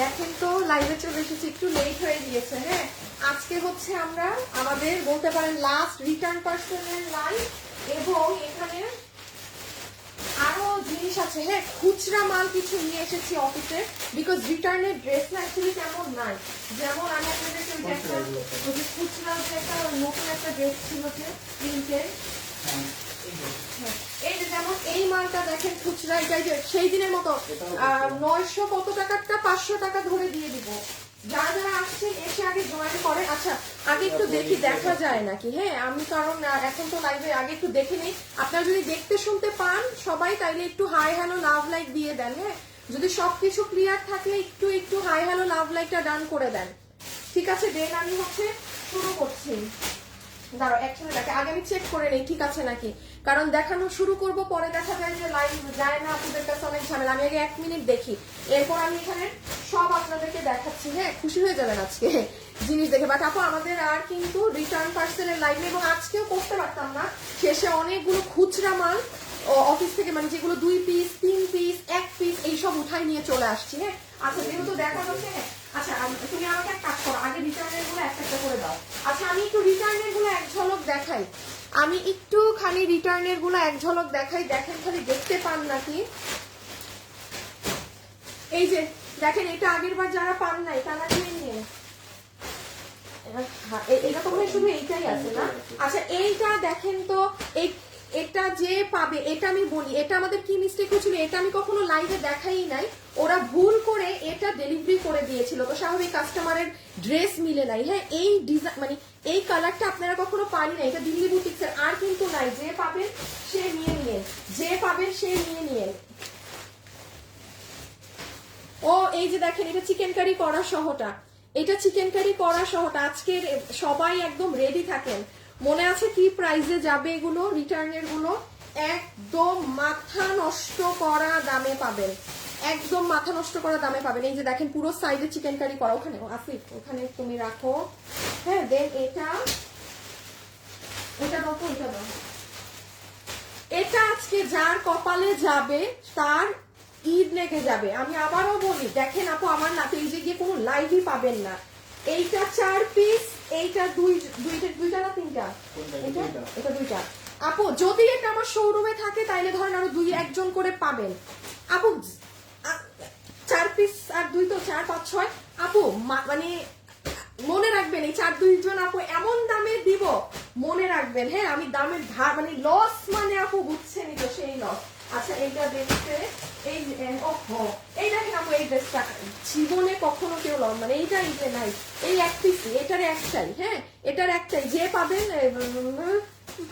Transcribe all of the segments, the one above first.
দেখেন তো লাইভে চলে এসেছি, একটু লেট হয়ে গিয়েছে। হ্যাঁ, আজকে হচ্ছে আমরা আমাদের বলতে পারেন লাস্ট রিটার্ন পার্সনের লাইভ, এবং এখানে আরো জিনিস আছে। হ্যাঁ, খুচরা মাল কিছু নিয়ে এসেছি অফিসে, বিকজ রিটার্নের ড্রেস না অ্যাকচুয়ালি তেমন নাই। যেমন আমি আপনাদেরকে খুচরা যে একটা নতুন একটা ড্রেস ছিল যে প্রিন্টের, এই যে যেমন এই মালটা দেখেন খুচরা, এটাই যে সেই দিনের মতো 900 কত টাকারটা 500 টাকা ধরে দিয়ে দিব। যারা যারা আসছেন এসে আগে জয়েন করে। আচ্ছা, আগে একটু দেখি দেখা যায় নাকি। হ্যাঁ, আমি কারণ এখন তো লাইভে আগে একটু দেখে নেই। আপনারা যদি দেখতে শুনতে পান সবাই, তাইলে একটু হাই হ্যালো লাভ লাইক দিয়ে দেন। হ্যাঁ, যদি সবকিছু ক্লিয়ার থাকলে একটু একটু হাই হ্যালো লাভ লাইকটা ডান করে দেন। ঠিক আছে, দেন আমি হচ্ছে শুরু করছি। দাঁড়াও একসাথে দেখে আগে আমি চেক করে নেই ঠিক আছে নাকি, কারণ দেখানো শুরু করব পরে দেখা যায় যে লাইভ যায় না, আপনাদের কাছে অনেক ঝামেলা। আমি আগে 1 মিনিট দেখি, এরপর আমি এখানে সব আপনাদেরকে দেখাচ্ছি। হ্যাঁ, খুশি হয়ে যাবেন আজকে জিনিস দেখে। বাট আপু আমাদের আর কিন্তু রিটার্ন পার্সেলের লাইভ নেই, এবং আজকেও করতে পারতাম না। শেষে অনেকগুলো খুচরা মাল অফিস থেকে, মানে যেগুলো 2 পিস 3 পিস 1 পিস এইসব উঠাই নিয়ে চলে আসছি। হ্যাঁ, আচ্ছা যেহেতু দেখা যাচ্ছে, হ্যাঁ আচ্ছা তুমি আমাকে এক কাজ করো, আগে রিটার্নের গুলো একটা একটা করে দাও। আচ্ছা আমি একটু রিটার্নের গুলো এক ঝলক দেখাই, আমি একটুখানি রিটার্নের গুলো এক ঝলক দেখাই, দেখেন খালি দেখতে পান নাকি। এই যে দেখেন, এটা আগের বার যারা পান নাই তারা নিয়ে এটা তো শুধু এইটাই আছে না। আচ্ছা এইটা দেখেন তো, এটা যে পাবে, এটা আমি বলি এটা আমাদের কি মিস্টেক হয়েছিল, এটা আমি কখনো লাইভে দেখাই নাই। ওরা ভুল করে এটা ডেলিভারি করে দিয়েছিল, তো স্বাভাবিক কাস্টমারের ড্রেস মিলে নাই। হ্যাঁ, এই ডিজাইন মানে এই কালারটা আপনারা কখনো পানি না, এটা দিল্লি বুটিক্সের আর কিন্তু নাই। যে পাবেন সে নিয়ে নিয়ে, যে পাবেন সে নিয়ে নিয়ে। ও এই যে দেখেন, এটা চিকেন কারি করা সহটা, এটা চিকেন কারি করা সহটা। আজকে সবাই একদম রেডি থাকেন। মনে আছে কি প্রাইসে যাবে এগুলো, রিটার্নের গুলো একদম মাথা নষ্ট করা দামে পাবেন, একদম মাথা নষ্ট করা দামে পাবেন। এই যে দেখেন পুরো সাইডে চিকেন কারি করা, ওখানে আসিফ ওখানে তুমি রাখো। হ্যাঁ, দেন এটা এটা দাও, এটা দাও। এটা আজকে যার কপালে যাবে তার ঈদ লেগে যাবে। আমি আবারও বলি, দেখেন আপু আমার না পেজে গিয়ে কোনো লাইভই পাবেন না। এইটা 4 পিস, এইটা দুইটা না তিনটা, এটা দুইটা। আপু যদি এটা আমার শোরুমে থাকে তাইলে ধরেন আরো 2-1 করে পাবেন। আপু 4 পিস আর 2 তো 4 5 6 আপু, মানে মনে রাখবেন এই 4-2 জন আপু এমন দামে দিব, মনে রাখবেন। হ্যাঁ, আমি দামের মানে লস মানে আপু বুঝছেনই তো সেই লস। আচ্ছা এইটা দেখতে, এই এই দেখেন আপু, এই ড্রেসটা জীবনে কখনো কেউ মানে এইটাই যে নাই, এই এক পিস, এটার একটাই। হ্যাঁ, এটার একটাই, যে পাবেন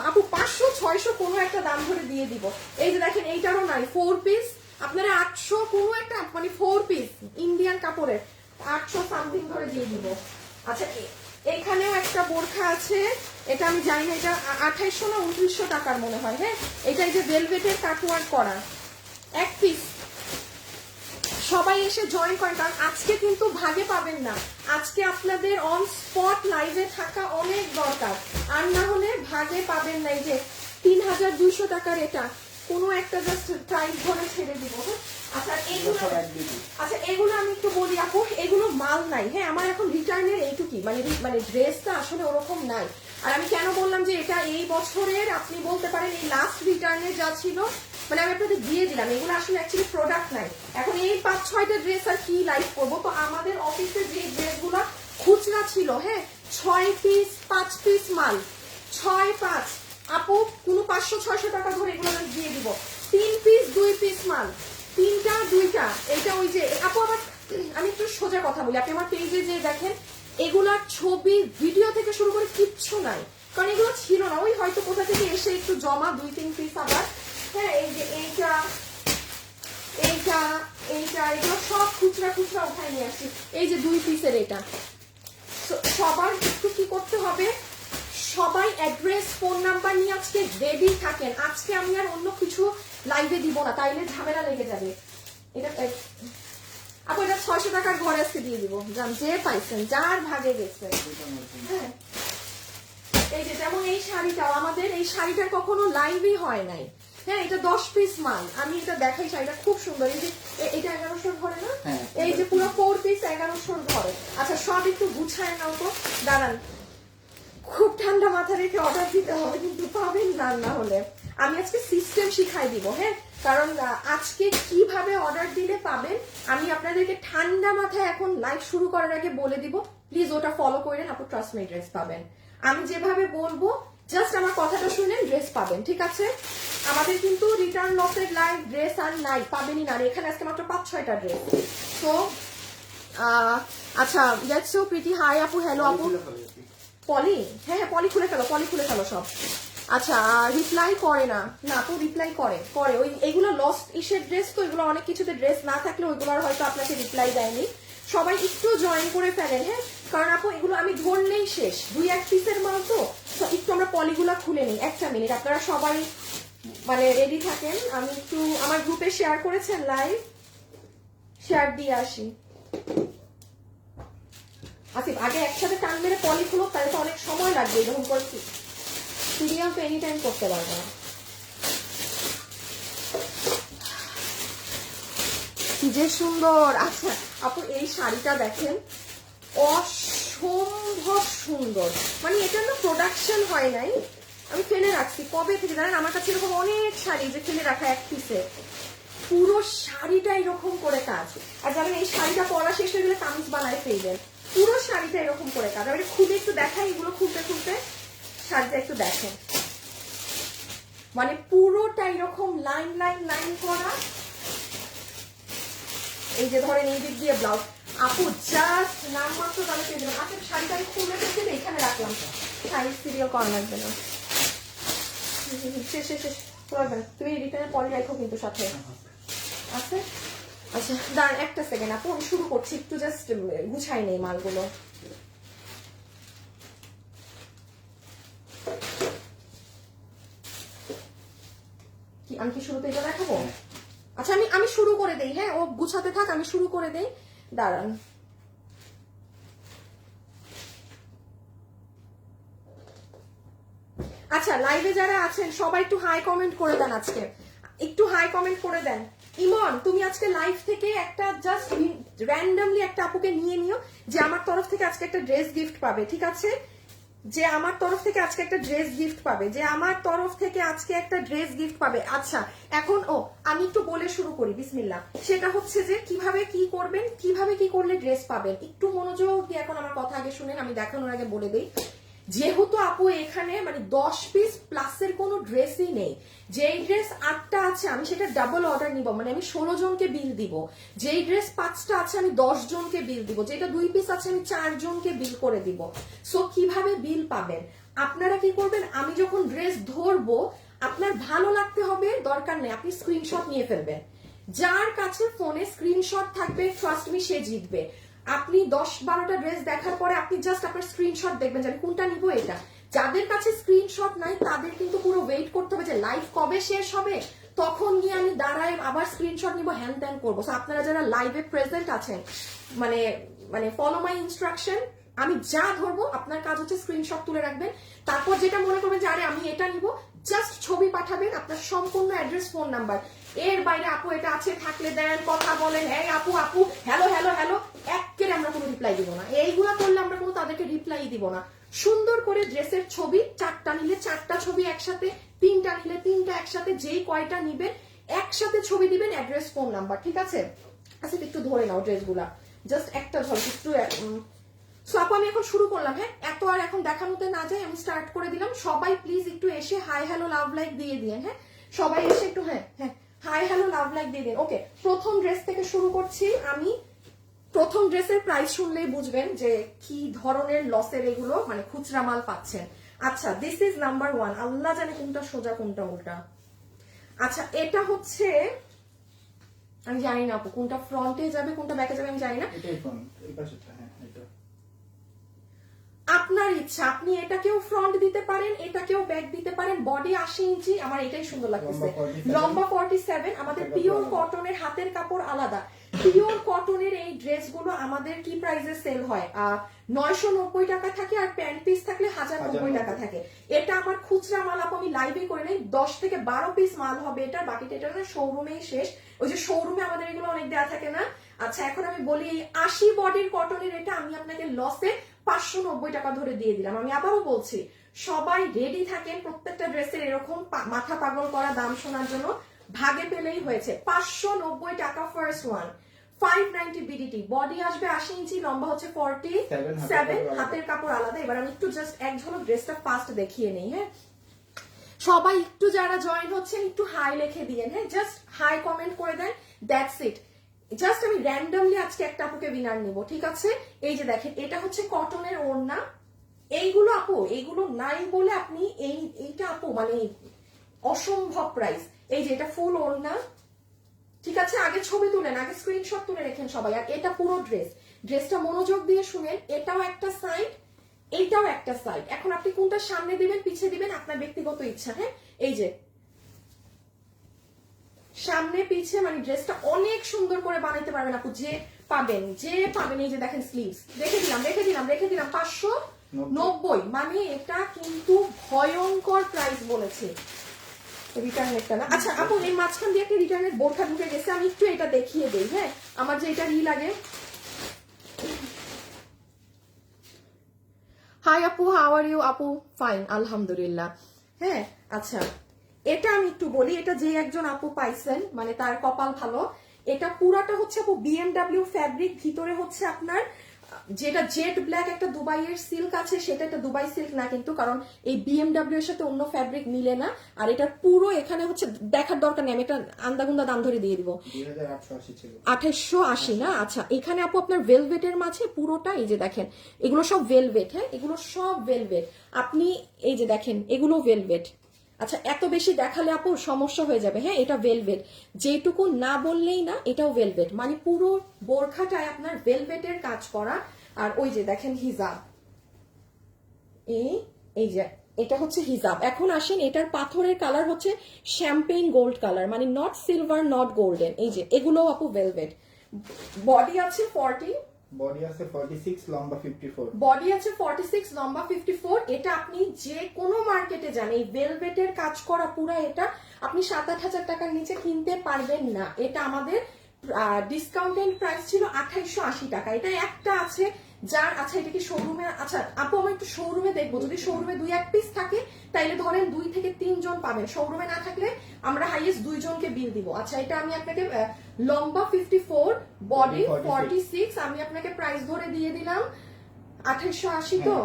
আপু 500-600 কোনো একটা দাম ধরে দিয়ে দিব। এই যে দেখেন এইটারও নাই, 4 পিস আপনারা 800 কোনো একটা, মানে 4 পিস ইন্ডিয়ান কাপড়ের 800 সামথিং করে দিয়ে দিব। আচ্ছা এখানেও একটা বোরখা আছে, এটা আমি জানি না, এটা 2800 না 2900 টাকার মনে হয়। হ্যাঁ, এটা এই যে ভেলভেটের কাটওয়ার্ক করা 1 পিস। সবাই এসে জয়েন করেন, কারণ আজকে কিন্তু ভাগে পাবেন না। আজকে আপনাদের অন স্পট লাইভে থাকা অনেক দরকার, আর না হলে ভাগে পাবেন না। এই যে 3200 টাকার এটা কোনো একটা জাস্ট প্রাইস ধরে ছেড়ে দিব। আচ্ছা এগুলো আমি একটু বলি আপু, এগুলো মাল নাই। হ্যাঁ, আমার এখন রিটার্নের এইটুকুই, মানে ড্রেসটা আসলে ওরকম নাই। আর আমি কেন বললাম যে এটা এই বছরের, আপনি বলতে পারেন এই লাস্ট রিটার্নে যা ছিল, মানে আমি আপনাদের দিয়ে দিলাম, এগুলো আসলে অ্যাকচুয়ালি প্রোডাক্ট নাই। এখন এই 5-6টা ড্রেস আর কি লাইভ করবো। তো আমাদের অফিসে যে ড্রেসগুলো খুচরা ছিল, হ্যাঁ 6 পিস 5 পিস মাল, 6-5 আপু কোনো 500-600 টাকা ধরে এগুলো আমি দিয়ে দিব। 3 পিস 2 পিস মাল, 3টা 2টা, এইটা ওই যে আপু আবার আমি একটু সোজা কথা বলি, আপনি আমার পেজে যে দেখেন এগুলার ছবি ভিডিও থেকে শুরু করে কিচ্ছু নাই, কারণ এগুলো ছিল না, ওই হয়তো কোথা থেকে এসে একটু জমা 2-3 পিস আবার। হ্যাঁ, এই যে এইটা এইটা এইটা এগুলো সব খুচরা খুচরা উঠায় নিয়ে আসছি। এই যে 2 পিসের এটা। সবার একটু কি করতে হবে, সবাই অ্যাড্রেস ফোন নাম্বার নিয়ে আজকে রেডি থাকেন। আজকে আমি আর অন্য কিছু লাইভে দিব না, তাইলে ঝামেলা লেগে যাবে। এটা আপু এটা 600 টাকার ঘরে আজকে দিয়ে দিব, জান যে পাইছেন যার ভাগে গেছে। হ্যাঁ, এই যে যেমন এই শাড়িটাও আমাদের, এই শাড়িটার কখনো লাইভই হয় নাই। হ্যাঁ, এটা 10 পিস মাল, আমি এটা দেখাই, শাড়িটা খুব সুন্দর। এই যে এটা 1100 ঘরে না, এই যে পুরো 4 পিস 1100 ঘরে। আচ্ছা সব একটু গুছায় নাও তো, দাঁড়ান খুব ঠান্ডা মাথা রেখে অর্ডার দিতে হবে, কিন্তু পাবেন না হলে। আমি আজকে সিস্টেম শিখাই দিব, হ্যাঁ, কারণ আজকে কিভাবে অর্ডার দিলে পাবেন আমি আপনাদেরকে ঠান্ডা মাথায় এখন লাইভ শুরু করার আগে বলে দিব। প্লিজ ওটা ফলো করেন আপু, ট্রাস্ট মি ড্রেস পাবেন। আমি যেভাবে বলবো জাস্ট আমার কথাটা শুনেন, ড্রেস পাবেন, ঠিক আছে? আমাদের কিন্তু রিটার্ন লসের লাইভ ড্রেস আর নাই, পাবেনই না। এখানে আজকে মাত্র 5-6টা ড্রেস। তো আচ্ছা, দ্যাটস সো প্রিটি। হাই আপু, হ্যালো আপু। পলি, হ্যাঁ পলি খুলে ফেলো, পলি খুলে ফেলো সব। আচ্ছা রিপ্লাই করে না, না আপু রিপ্লাই করে ওই এইগুলো লস্ট ইসের ড্রেস, তো এগুলো অনেক কিছুতে ড্রেস না থাকলে ওইগুলোর হয়তো আপনাকে রিপ্লাই দেয়নি। সবাই একটু জয়েন করে ফেলেন, হ্যাঁ, কারণ আপু এগুলো আমি ধরলেই শেষ, 2-1 পিসের মাল তো একটু আমরা পলিগুলা খুলে নিই। একটা মিনিট, আপনারা সবাই মানে রেডি থাকেন। আমি একটু আমার গ্রুপে শেয়ার করেছেন লাইভ, শেয়ার দিয়ে আসি। আসিফ আগে একসাথে টান মেরে পলি খুলো, তাহলে তো অনেক সময় লাগবে, এরকম করে সিরিয়াল তো এনি টাইম করতে পারবো না। কি যে সুন্দর। আচ্ছা আপু এই শাড়িটা দেখেন, অসম্ভব সুন্দর, মানে এটা না প্রোডাকশন হয় নাই, আমি ফেলে রাখছি কবে থেকে জানেন। আমার কাছে এরকম অনেক শাড়ি যে ফেলে রাখা এক পিসে, পুরো শাড়িটা এরকম করে কাজ। আর জানেন এই শাড়িটা পরা শেষ হয়ে গেলে কামিজ বানায় ফেলবেন, পুরো শাড়িটা এরকম করে কাজ। আমি খুলে একটু দেখাই, এগুলো খুলতে খুলতে শাড়িটা একটু দেখেন, মানে পুরোটা এরকম লাইন লাইন লাইন করা। এই যে ধরেন এই দিক দিয়ে ব্লাউজ, আপু জাস্ট নাম মাত্র তাহলে পেয়ে যাবেন। আপনি শাড়িটা আমি খুলে রেখে এখানে রাখলাম, শাড়ি সিরিয়াল করা লাগবে না। শেষ শেষ শেষ করবেন, তুমি রিটার্নের পরে রাখো কিন্তু সাথে আছে। আচ্ছা দাঁড়ান একটা সেকেন্ড আপু, আমি শুরু করছি, একটু জাস্ট গুছাই নেই মালগুলো। কি আমি কি শুরুতে এটা দেখাবো? আচ্ছা আমি শুরু করে দেই, হ্যাঁ, ও গুছাতে থাক, আমি শুরু করে দেই, দাঁড়ান। আচ্ছা লাইভে যারা আছেন সবাই একটু হাই কমেন্ট করে দেন, আজকে একটু হাই কমেন্ট করে দেন। ইমন তুমি আজকে লাইভ থেকে একটা জাস্ট র্যান্ডমলি একটা আপুকে নিয়ে নিও, যে আমার তরফ থেকে আজকে একটা ড্রেস গিফট পাবে, ঠিক আছে? যে আমার তরফ থেকে আজকে একটা ড্রেস গিফট পাবে, যে আমার তরফ থেকে আজকে একটা ড্রেস গিফট পাবে। আচ্ছা এখন আমি একটু বলে শুরু করি, বিসমিল্লাহ। সেটা হচ্ছে যে কিভাবে কি করবেন, কিভাবে কি করলে ড্রেস পাবেন, একটু মনোযোগ দিয়ে এখন আমার কথা আগে শুনেন, আমি দেখানোর আগে বলে দিই। যেহেতু আপু এখানে মানে 10 পিস প্লাসের কোনো ড্রেসই নেই, যেই ড্রেস 8টা আছে আমি সেটা ডাবল অর্ডার নিব, মানে আমি 16 জনকে বিল দিব। যেই ড্রেস 5টা আছে আমি 10 জনকে বিল দিব, যেটা 2 পিস আছে আমি 4 জনকে বিল করে দিব। সো কিভাবে বিল পাবেন, আপনারা কি করবেন, আমি যখন ড্রেস ধরবো আপনার ভালো লাগতে হবে দরকার নেই, আপনি স্ক্রিনশট নিয়ে ফেলবেন। যার কাছে ফোনে স্ক্রিনশট থাকবে ট্রাস্ট মি সে জিতবে। আপনি 10-12টা ড্রেস দেখার পরে আপনি জাস্ট আপনার স্ক্রিনশট দেখবেন যে আমি কোনটা নিব এটা। যাদের কাছে স্ক্রিনশট নাই তাদের কিন্তু পুরো ওয়েট করতে হবে যে লাইভ কবে শেষ হবে, তখন গিয়ে আমি দাঁড়ায় আবার স্ক্রিনশট নিব, হ্যান ত্যান করবো। আপনারা যারা লাইভে প্রেজেন্ট আছেন মানে মানে ফলো মাই ইনস্ট্রাকশন, আমি যা ধরবো আপনার কাজ হচ্ছে স্ক্রিনশট তুলে রাখবেন। তারপর যেটা মনে করবেন যে আরে আমি এটা নিব, জাস্ট ছবি পাঠাবেন, আপনার সম্পূর্ণ অ্যাড্রেস, ফোন নাম্বার। এর বাইরে আপু এটা আছে থাকলে দেন, কথা বলেন, এই আপু আপু হ্যালো হ্যালো হ্যালো, একেবারে আমরা কোনো রিপ্লাই দিব না। এইগুলা করলে আমরা কোনো তাদেরকে রিপ্লাই দিব না। সুন্দর করে ড্রেসের ছবি, 4টা নিলে 4টা ছবি একসাথে, 3টা নিলে 3টা একসাথে, যেই কয়টা নিবেন একসাথে ছবি দিবেন, অ্যাড্রেস, ফোন নাম্বার, ঠিক আছে? আচ্ছা একটু ধরে নাও ড্রেসগুলা, জাস্ট একটা ঝলক একটু। সো আপু আমি এখন শুরু করলাম, হ্যাঁ, এত আর এখন দেখানোতে না যাই, আমি স্টার্ট করে দিলাম। সবাই প্লিজ একটু এসে হাই হ্যালো লাভ লাইক দিয়ে দিন, হ্যাঁ, সবাই এসে একটু হ্যাঁ হ্যাঁ হাই হ্যালো লাভ লাইক দিয়ে দিন। ওকে, প্রথম ড্রেস থেকে শুরু করছি আমি। প্রথম ড্রেসের প্রাইস শুনলেই বুঝবেন যে কি ধরনের লসের এগুলো, মানে খুচরা মাল পাচ্ছেন। আচ্ছা দিস ইজ নাম্বার 1, আল্লাহ জানে কোনটা সোজা কোনটা উল্টা। আচ্ছা এটা হচ্ছে, আমি জানি না আপু কোনটা ফ্রন্টে যাবে কোনটা ব্যাকে যাবে, আমি জানি না। আপনার ইচ্ছা, আপনি এটাকেও ফ্রন্ট দিতে পারেন, এটাকেও ব্যাক দিতে পারেন। বডি 80 ইঞ্চি, আমার এটাই সুন্দর লাগতেছে, লম্বা 47। আমাদের পিওর কটনের হাতের কাপড় আলাদা। পিওর কটনের এই ড্রেসগুলো আমাদের কি প্রাইসে সেল হয়, 990 টাকা থাকে, আর প্যান্ট পিস থাকলে 1090 টাকা থাকে। এটা আমার খুচরা মাল আপু, আমি লাইভে করে নেই, 10 থেকে 12 পিস মাল হবে এটা, বাকিটা এটা না শোরুমেই শেষ। ওই যে শোরুমে আমাদের এগুলো অনেক দেওয়া থাকে না, আচ্ছা এখন আমি বলি এই 80 বডির কটনের এটা আমি আপনাকে লসে 590 টাকা ধরে দিয়ে দিলাম। আমি আবারও বলছি সবাই রেডি থাকেন প্রত্যেকটা ড্রেসের এরকম মাথা পাগল করা দাম শোনার জন্য। ভাগে পেলেই হয়েছে 590 টাকা ফার্স্ট ওয়ান। 590 বিডিটি, বডি আসবে 80 ইঞ্চি, লম্বা হচ্ছে 47, হাতের কাপড় আলাদা। এবার আমি একটু জাস্ট এক ঝলক ড্রেসটা ফার্স্ট দেখিয়ে নেই। হ্যাঁ সবাই একটু যারা জয়েন হচ্ছেন একটু হাই লিখে দিয়েন, হ্যাঁ জাস্ট হাই কমেন্ট করে দেন, দ্যাটস ইট। জাস্ট আমি র্যান্ডমলি আজকে একটা আপুকে উইনার নিব, ঠিক আছে? এই যে দেখেন এটা হচ্ছে কটনের ওড়না। এইগুলো আপু এইগুলো নাই বলে আপনি এইটা আপু মানে অসম্ভব প্রাইস। এই যে এটা ফুল ওড়না, ঠিক আছে? আগে ছবি তুলেন, আগে স্ক্রিনশট তুলে রেখেন সবাই। আর এটা পুরো ড্রেসটা মনোযোগ দিয়ে শুনেন, এটাও একটা সাইড, এইটাও একটা সাইড। এখন আপনি কোনটা সামনে দিবেন পিছিয়ে দিবেন আপনার ব্যক্তিগত ইচ্ছা। হ্যাঁ এই যে সামনে পিছে মানে ড্রেসটা অনেক সুন্দর করে বানাইতে পারবেন আপু, যে পাবেন। এই যে দেখেন স্লিভস রেখে দিলাম 590। মানে এটা কিন্তু ভয়ঙ্কর প্রাইস বলেছে। রিটার্ন একটা না। আচ্ছা আপু এই মাঝখান দিয়ে একটা রিটার্নের বোরখা ঢুকে গেছে, আমি একটু এটা দেখিয়ে দেই। হ্যাঁ আমার যে এটা লাগে। হাই আপু, হাউ আর ইউ? আপু ফাইন আলহামদুলিল্লাহ। হ্যাঁ আচ্ছা এটা আমি একটু বলি, এটা যে একজন আপু পাইছেন মানে তার কপাল ভালো। এটা পুরাটা হচ্ছে আপু বিএমডব্লিউ ফ্যাব্রিক, ভিতরে হচ্ছে আপনার যেটা জেড ব্ল্যাক একটা দুবাইয়ের সিল্ক আছে, সেটা একটা দুবাই সিল্ক না কিন্তু, কারণ এই বিএমডব্লিউ এর সাথে অন্য ফ্যাব্রিক মিলে না। আর এটা পুরো এখানে হচ্ছে দেখার দরকার নেই, আমি এটা আন্দাগুন্দা দাম ধরে দিয়ে দিব। 2880 না? আচ্ছা এখানে আপু আপনার ভেলভেটের মাঝে পুরোটা এই যে দেখেন এগুলো সব ভেলভেট। হ্যাঁ এগুলো সব ভেলভেট, আপনি এই যে দেখেন এগুলো ভেলভেট। আচ্ছা এত বেশি দেখালে আপু সমস্যা হয়ে যাবে। হ্যাঁ এটা ভেলভেট, যেটুকু না বললেই না, এটাও ভেলভেট। মানে পুরো বোরখাটায় আপনার ভেলভেটের কাজ করা। আর ওই যে দেখেন হিজাব, এই যে এটা হচ্ছে হিজাব। এখন আসেন এটার পাথরের কালার হচ্ছে শ্যাম্পেইন গোল্ড কালার, মানে নট সিলভার নট গোল্ডেন। এই যে এগুলো আপু ভেলভেট। বডি আছে 40, বডি আছে 46, লম্বা 54। বডি আছে 46, লম্বা 54। এটা আপনি যে কোনো মার্কেটে যান এই ভেলভেটের কাজ করা পুরা এটা আপনি 7-8 হাজার টাকার নিচে কিনতে পারবেন না। এটা আমাদের ডিসকাউন্টেড প্রাইস ছিল 2880 টাকা। এটা একটা আছে যার, আচ্ছা এটা কি শোরুমে? আচ্ছা আপু আমি একটু শোরুমে দেখবো, যদি শোরুমে 2-1 পিস থাকে তাইলে ধরেন 2 থেকে 3 জন পাবেন। শোরুমে না থাকলে আমরা হাইয়েস্ট 2 জনকে বিল দিব। আচ্ছা এটা আমি আপনাকে লম্বা 54, বডি 46, আমি আপনাকে প্রাইস ধরে দিয়ে দিলাম 2880। তো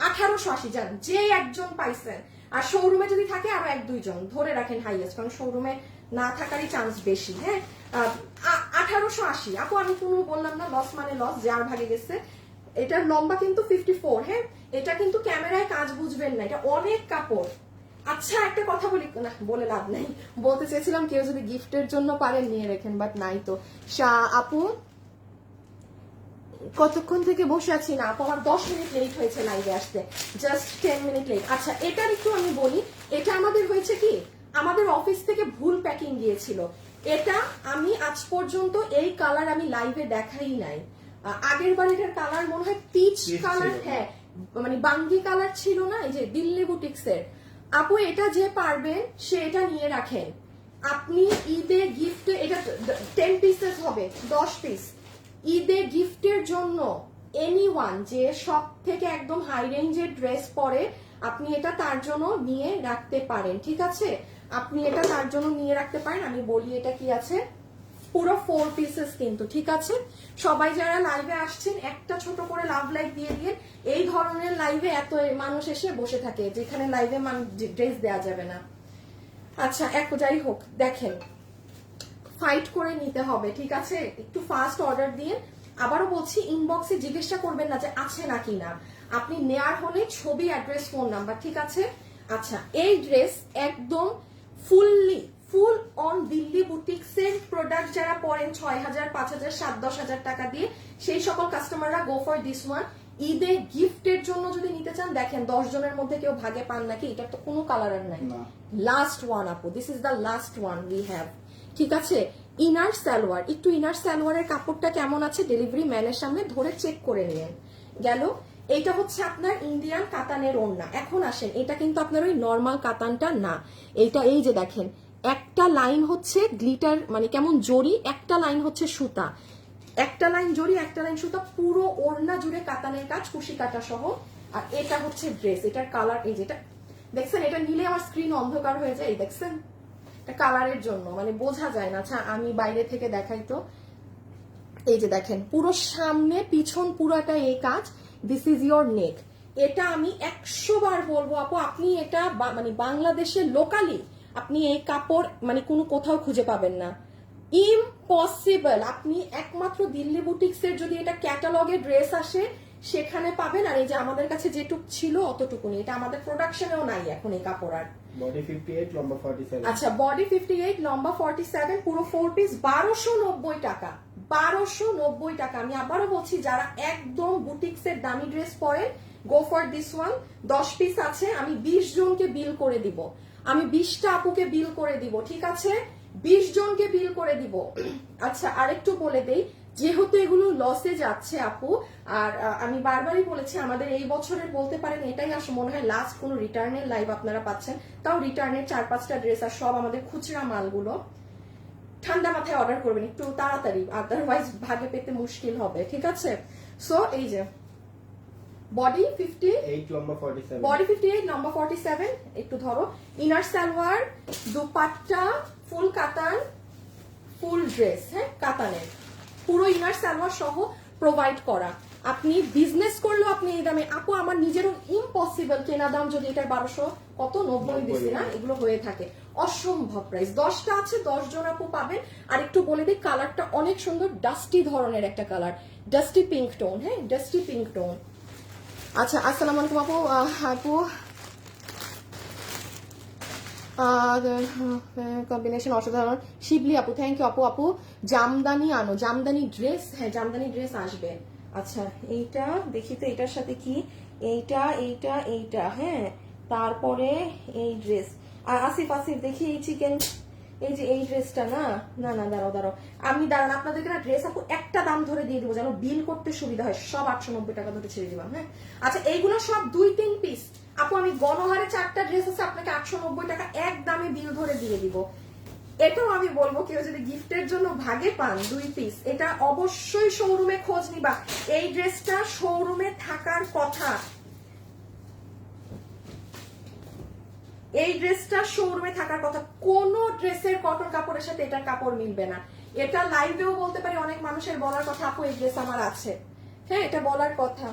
1880 জান যে একজন পাইছেন। আর শোরুমে যদি থাকে আরো 1-2 জন ধরে রাখেন হাইয়েস্ট, কারণ শোরুমে না থাকারই চান্স বেশি। হ্যাঁ 1880 আপু, আমি কোনো বললাম না লস মানে লস, যার ভাগে গেছে। এটার লম্বা কিন্তু 54। হ্যাঁ এটা কিন্তু ক্যামেরায় কাজ বুঝবেন না, এটা অনেক কাপড়। আচ্ছা একটা কথা বলি না, বলে লাভ নাই, বলতে চেয়েছিলাম কেউ যদি গিফটের জন্য পারেন নিয়ে রেখেন, বাট নাই তো। আপু কতক্ষণ থেকে বসে আছি না আপু, আমার 10 মিনিট লেট হয়েছে লাইভে আসতে, জাস্ট 10 মিনিট লেট। আচ্ছা এটার একটু আমি বলি, এটা আমাদের হয়েছে কি আমাদের অফিস থেকে ভুল প্যাকিং গিয়েছিল। এটা আমি আজ পর্যন্ত এই কালার আমি লাইভে দেখাই নাই। আগের বার এটার কালার মনে হয় পিচ কালার, হ্যাঁ মানে বাঙ্গি কালার ছিল না, এই যে দিল্লি বুটিক্সের। আপু এটা যে পারবেন সে এটা নিয়ে রাখেন, আপনি ঈদে গিফটে এটা 10 পিসেস হবে, 10 পিস ঈদে গিফটের জন্য। এনিওয়ান যে সব থেকে একদম হাই রেঞ্জের ড্রেস পরে আপনি এটা তার জন্য নিয়ে রাখতে পারেন, ঠিক আছে? আপনি এটা তার জন্য নিয়ে রাখতে পারেন। আমি বলি এটা কি আছে, পুরো 4 পিসেস কিন্তু, ঠিক আছে? সবাই যারা লাইভে আসছেন একটা ছোট করে লাভ লাইক দিয়ে দিয়ে। এই ধরনের লাইভে এত মানুষ এসে বসে থাকে যেখানে লাইভে ড্রেস দেওয়া যাবে না। আচ্ছা যাই হোক, দেখেন ফাইট করে নিতে হবে, ঠিক আছে? একটু ফাস্ট অর্ডার দিয়ে। আবারও বলছি ইনবক্সে জিজ্ঞাসা করবেন না যে আছে নাকি না, আপনি নেয়ার হলে ছবি, অ্যাড্রেস, ফোন নাম্বার, ঠিক আছে? আচ্ছা এই ড্রেস একদম ফুল অন দিল্লি বুটিক্সের প্রোডাক্ট যারা পরেন 6000, 5000, 7-10 হাজার টাকা দিয়ে, সেই সকল কাস্টমাররা গো ফর দিস ওয়ান। ঈদে গিফটের জন্য যদি নিতে চান দেখেন 10 জনের মধ্যে কেউ ভাগে পান নাকি, এটা তো কোনো কালার নাই। লাস্ট ওয়ান আপু, this is the last one we have, ঠিক আছে? ইনার সালোয়ার, একটু ইনার সালোয়ারের কাপড়টা কেমন আছে ডেলিভারি ম্যানের সামনে ধরে চেক করে নিন। গেল এটা হচ্ছে আপনার ইন্ডিয়ান কাতানের ওড়না। এখন আসেন এটা কিন্তু আপনার ওই নর্মাল কাতানটা না, এইটা এই যে দেখেন একটা লাইন হচ্ছে গ্লিটার মানে কেমন জরি, একটা লাইন হচ্ছে সুতা। একটা লাইন জড়ি, একটা লাইন সুতা, পুরো ওড়না জুড়ে কাতানের কাজ, কুশি কাটা সহ। আর এটা হচ্ছে ড্রেস, এটার কালার এই যেটা দেখছেন, এটা নিলে আমার স্ক্রিন অন্ধকার হয়ে যায়, এই দেখছেন এটা কালারের জন্য মানে বোঝা যায় না। আচ্ছা আমি বাইরে থেকে দেখাই তো, এই যে দেখেন পুরো সামনে পিছন পুরাটা এই কাজ। দিস ইজ ইয়োর নেক। এটা আমি 100 বার বলবো আপু, আপনি এটা মানে বাংলাদেশে লোকালি আপনি এই কাপড় মানে কোনো কোথাও খুঁজে পাবেন না, ইম্পসিবল। আপনি একমাত্র দিল্লি বুটিক্সের যদি এটা ক্যাটালগে ড্রেস আসে সেখানে পাবেন। আর এই যে আমাদের কাছে যেটুক ছিল অতটুকুনি, এটা আমাদের প্রোডাকশনেও নাই এখন এই কাপড় আর। বডি 58 লম্বা 47। আচ্ছা বডি 58 লম্বা 47, পুরো 4 পিস 1290 টাকা। 1290 টাকা। আমি আবারও বলছি, যারা একদম বুটিক্সের দামি ড্রেস পরেন, গো ফর দিস ওয়ান। 10 পিস আছে, আমি 20 জনকে বিল করে দিব, আমি 20টা আপুকে বিল করে দিব, ঠিক আছে? 20 জনকে বিল করে দিব। আচ্ছা আরেকটু বলে দেই, যেহেতু এগুলো লসে যাচ্ছে আপু, আর আমি বারবারই বলেছি আমাদের এই বছরের বলতে পারেন এটাই মনে হয় লাস্ট কোনো রিটার্নের লাইভ আপনারা পাচ্ছেন, তাও রিটার্নের 4-5টা ড্রেস, আর সব আমাদের খুচরা মালগুলো। ঠান্ডা মাথায় অর্ডার করবেন একটু তাড়াতাড়ি, আদারওয়াইজ ভাগে পেতে মুশকিল হবে, ঠিক আছে? সো এই যে বডি 58 লম্বা 47। বডি 58 লম্বা 47, একটু ধরো। ইনার সালোয়ার, দুপাট্টা, ফুল কাতান, ফুল ড্রেস, হ্যাঁ কাতানের পুরো ইনার সালোয়ার সহ প্রোভাইড করা। আপনি বিজনেস করলেও আপনি এই দামে, আপু আমার নিজেরও ইম্পসিবল কেনা দাম যদি এটা 1200 কত 90 দিছি না, এগুলো হয়ে থাকে অসম্ভব প্রাইস। 10টা আছে, 10 জন আপু পাবেন। আর একটু বলে দিই, কালারটা অনেক সুন্দর, ডাস্টি ধরনের একটা কালার, ডাস্টি পিঙ্ক টোন, হ্যাঁ ডাস্টি পিঙ্ক টোন। আচ্ছা আসসালামু আলাইকুম আপু। আপু কম্বিনেশন অসাধারণ। শিবলি আপু থ্যাংক ইউ আপু। আপু জামদানি আনো, জামদানি ড্রেস, হ্যাঁ জামদানি ড্রেস আসবে। আচ্ছা এইটা দেখি তো, এটার সাথে কি, এইটা এইটা এইটা, হ্যাঁ তারপরে এই ড্রেস। আর আসিফ আসিফ দেখি এই চিকেন, এই যে এই ড্রেসটা না না না দাঁড়াও দাঁড়াও, আমি দাঁড়ান আপনাদেরকে না ড্রেস আপু একটা দাম ধরে দিয়ে দিব যেন বিল করতে সুবিধা হয়, সব 890 টাকা ধরে ছেড়ে দিলাম, হ্যাঁ। আচ্ছা এইগুলো সব 2-3 পিস আপু, আমি গণহারে 4টা ড্রেস আছে, আপনাকে 890 টাকা এক দামে বিল ধরে দিয়ে দিব। এটাও আমি বলবো, কেউ যদি গিফটের জন্য ভাগে পান 2 পিস, এটা অবশ্যই শোরুমে খোঁজ নিবা। এই ড্রেসটা শোরুমে থাকার কথা, এই ড্রেসটা শোরুমে থাকার কথা। কোন ড্রেসের কটন কাপড়ের সাথে এটার কাপড় মিলবে না। এটা লাইভেও বলতে পারি, অনেক মানুষের বলার কথা আপু এই ড্রেস আমার আছে, হ্যাঁ এটা বলার কথা।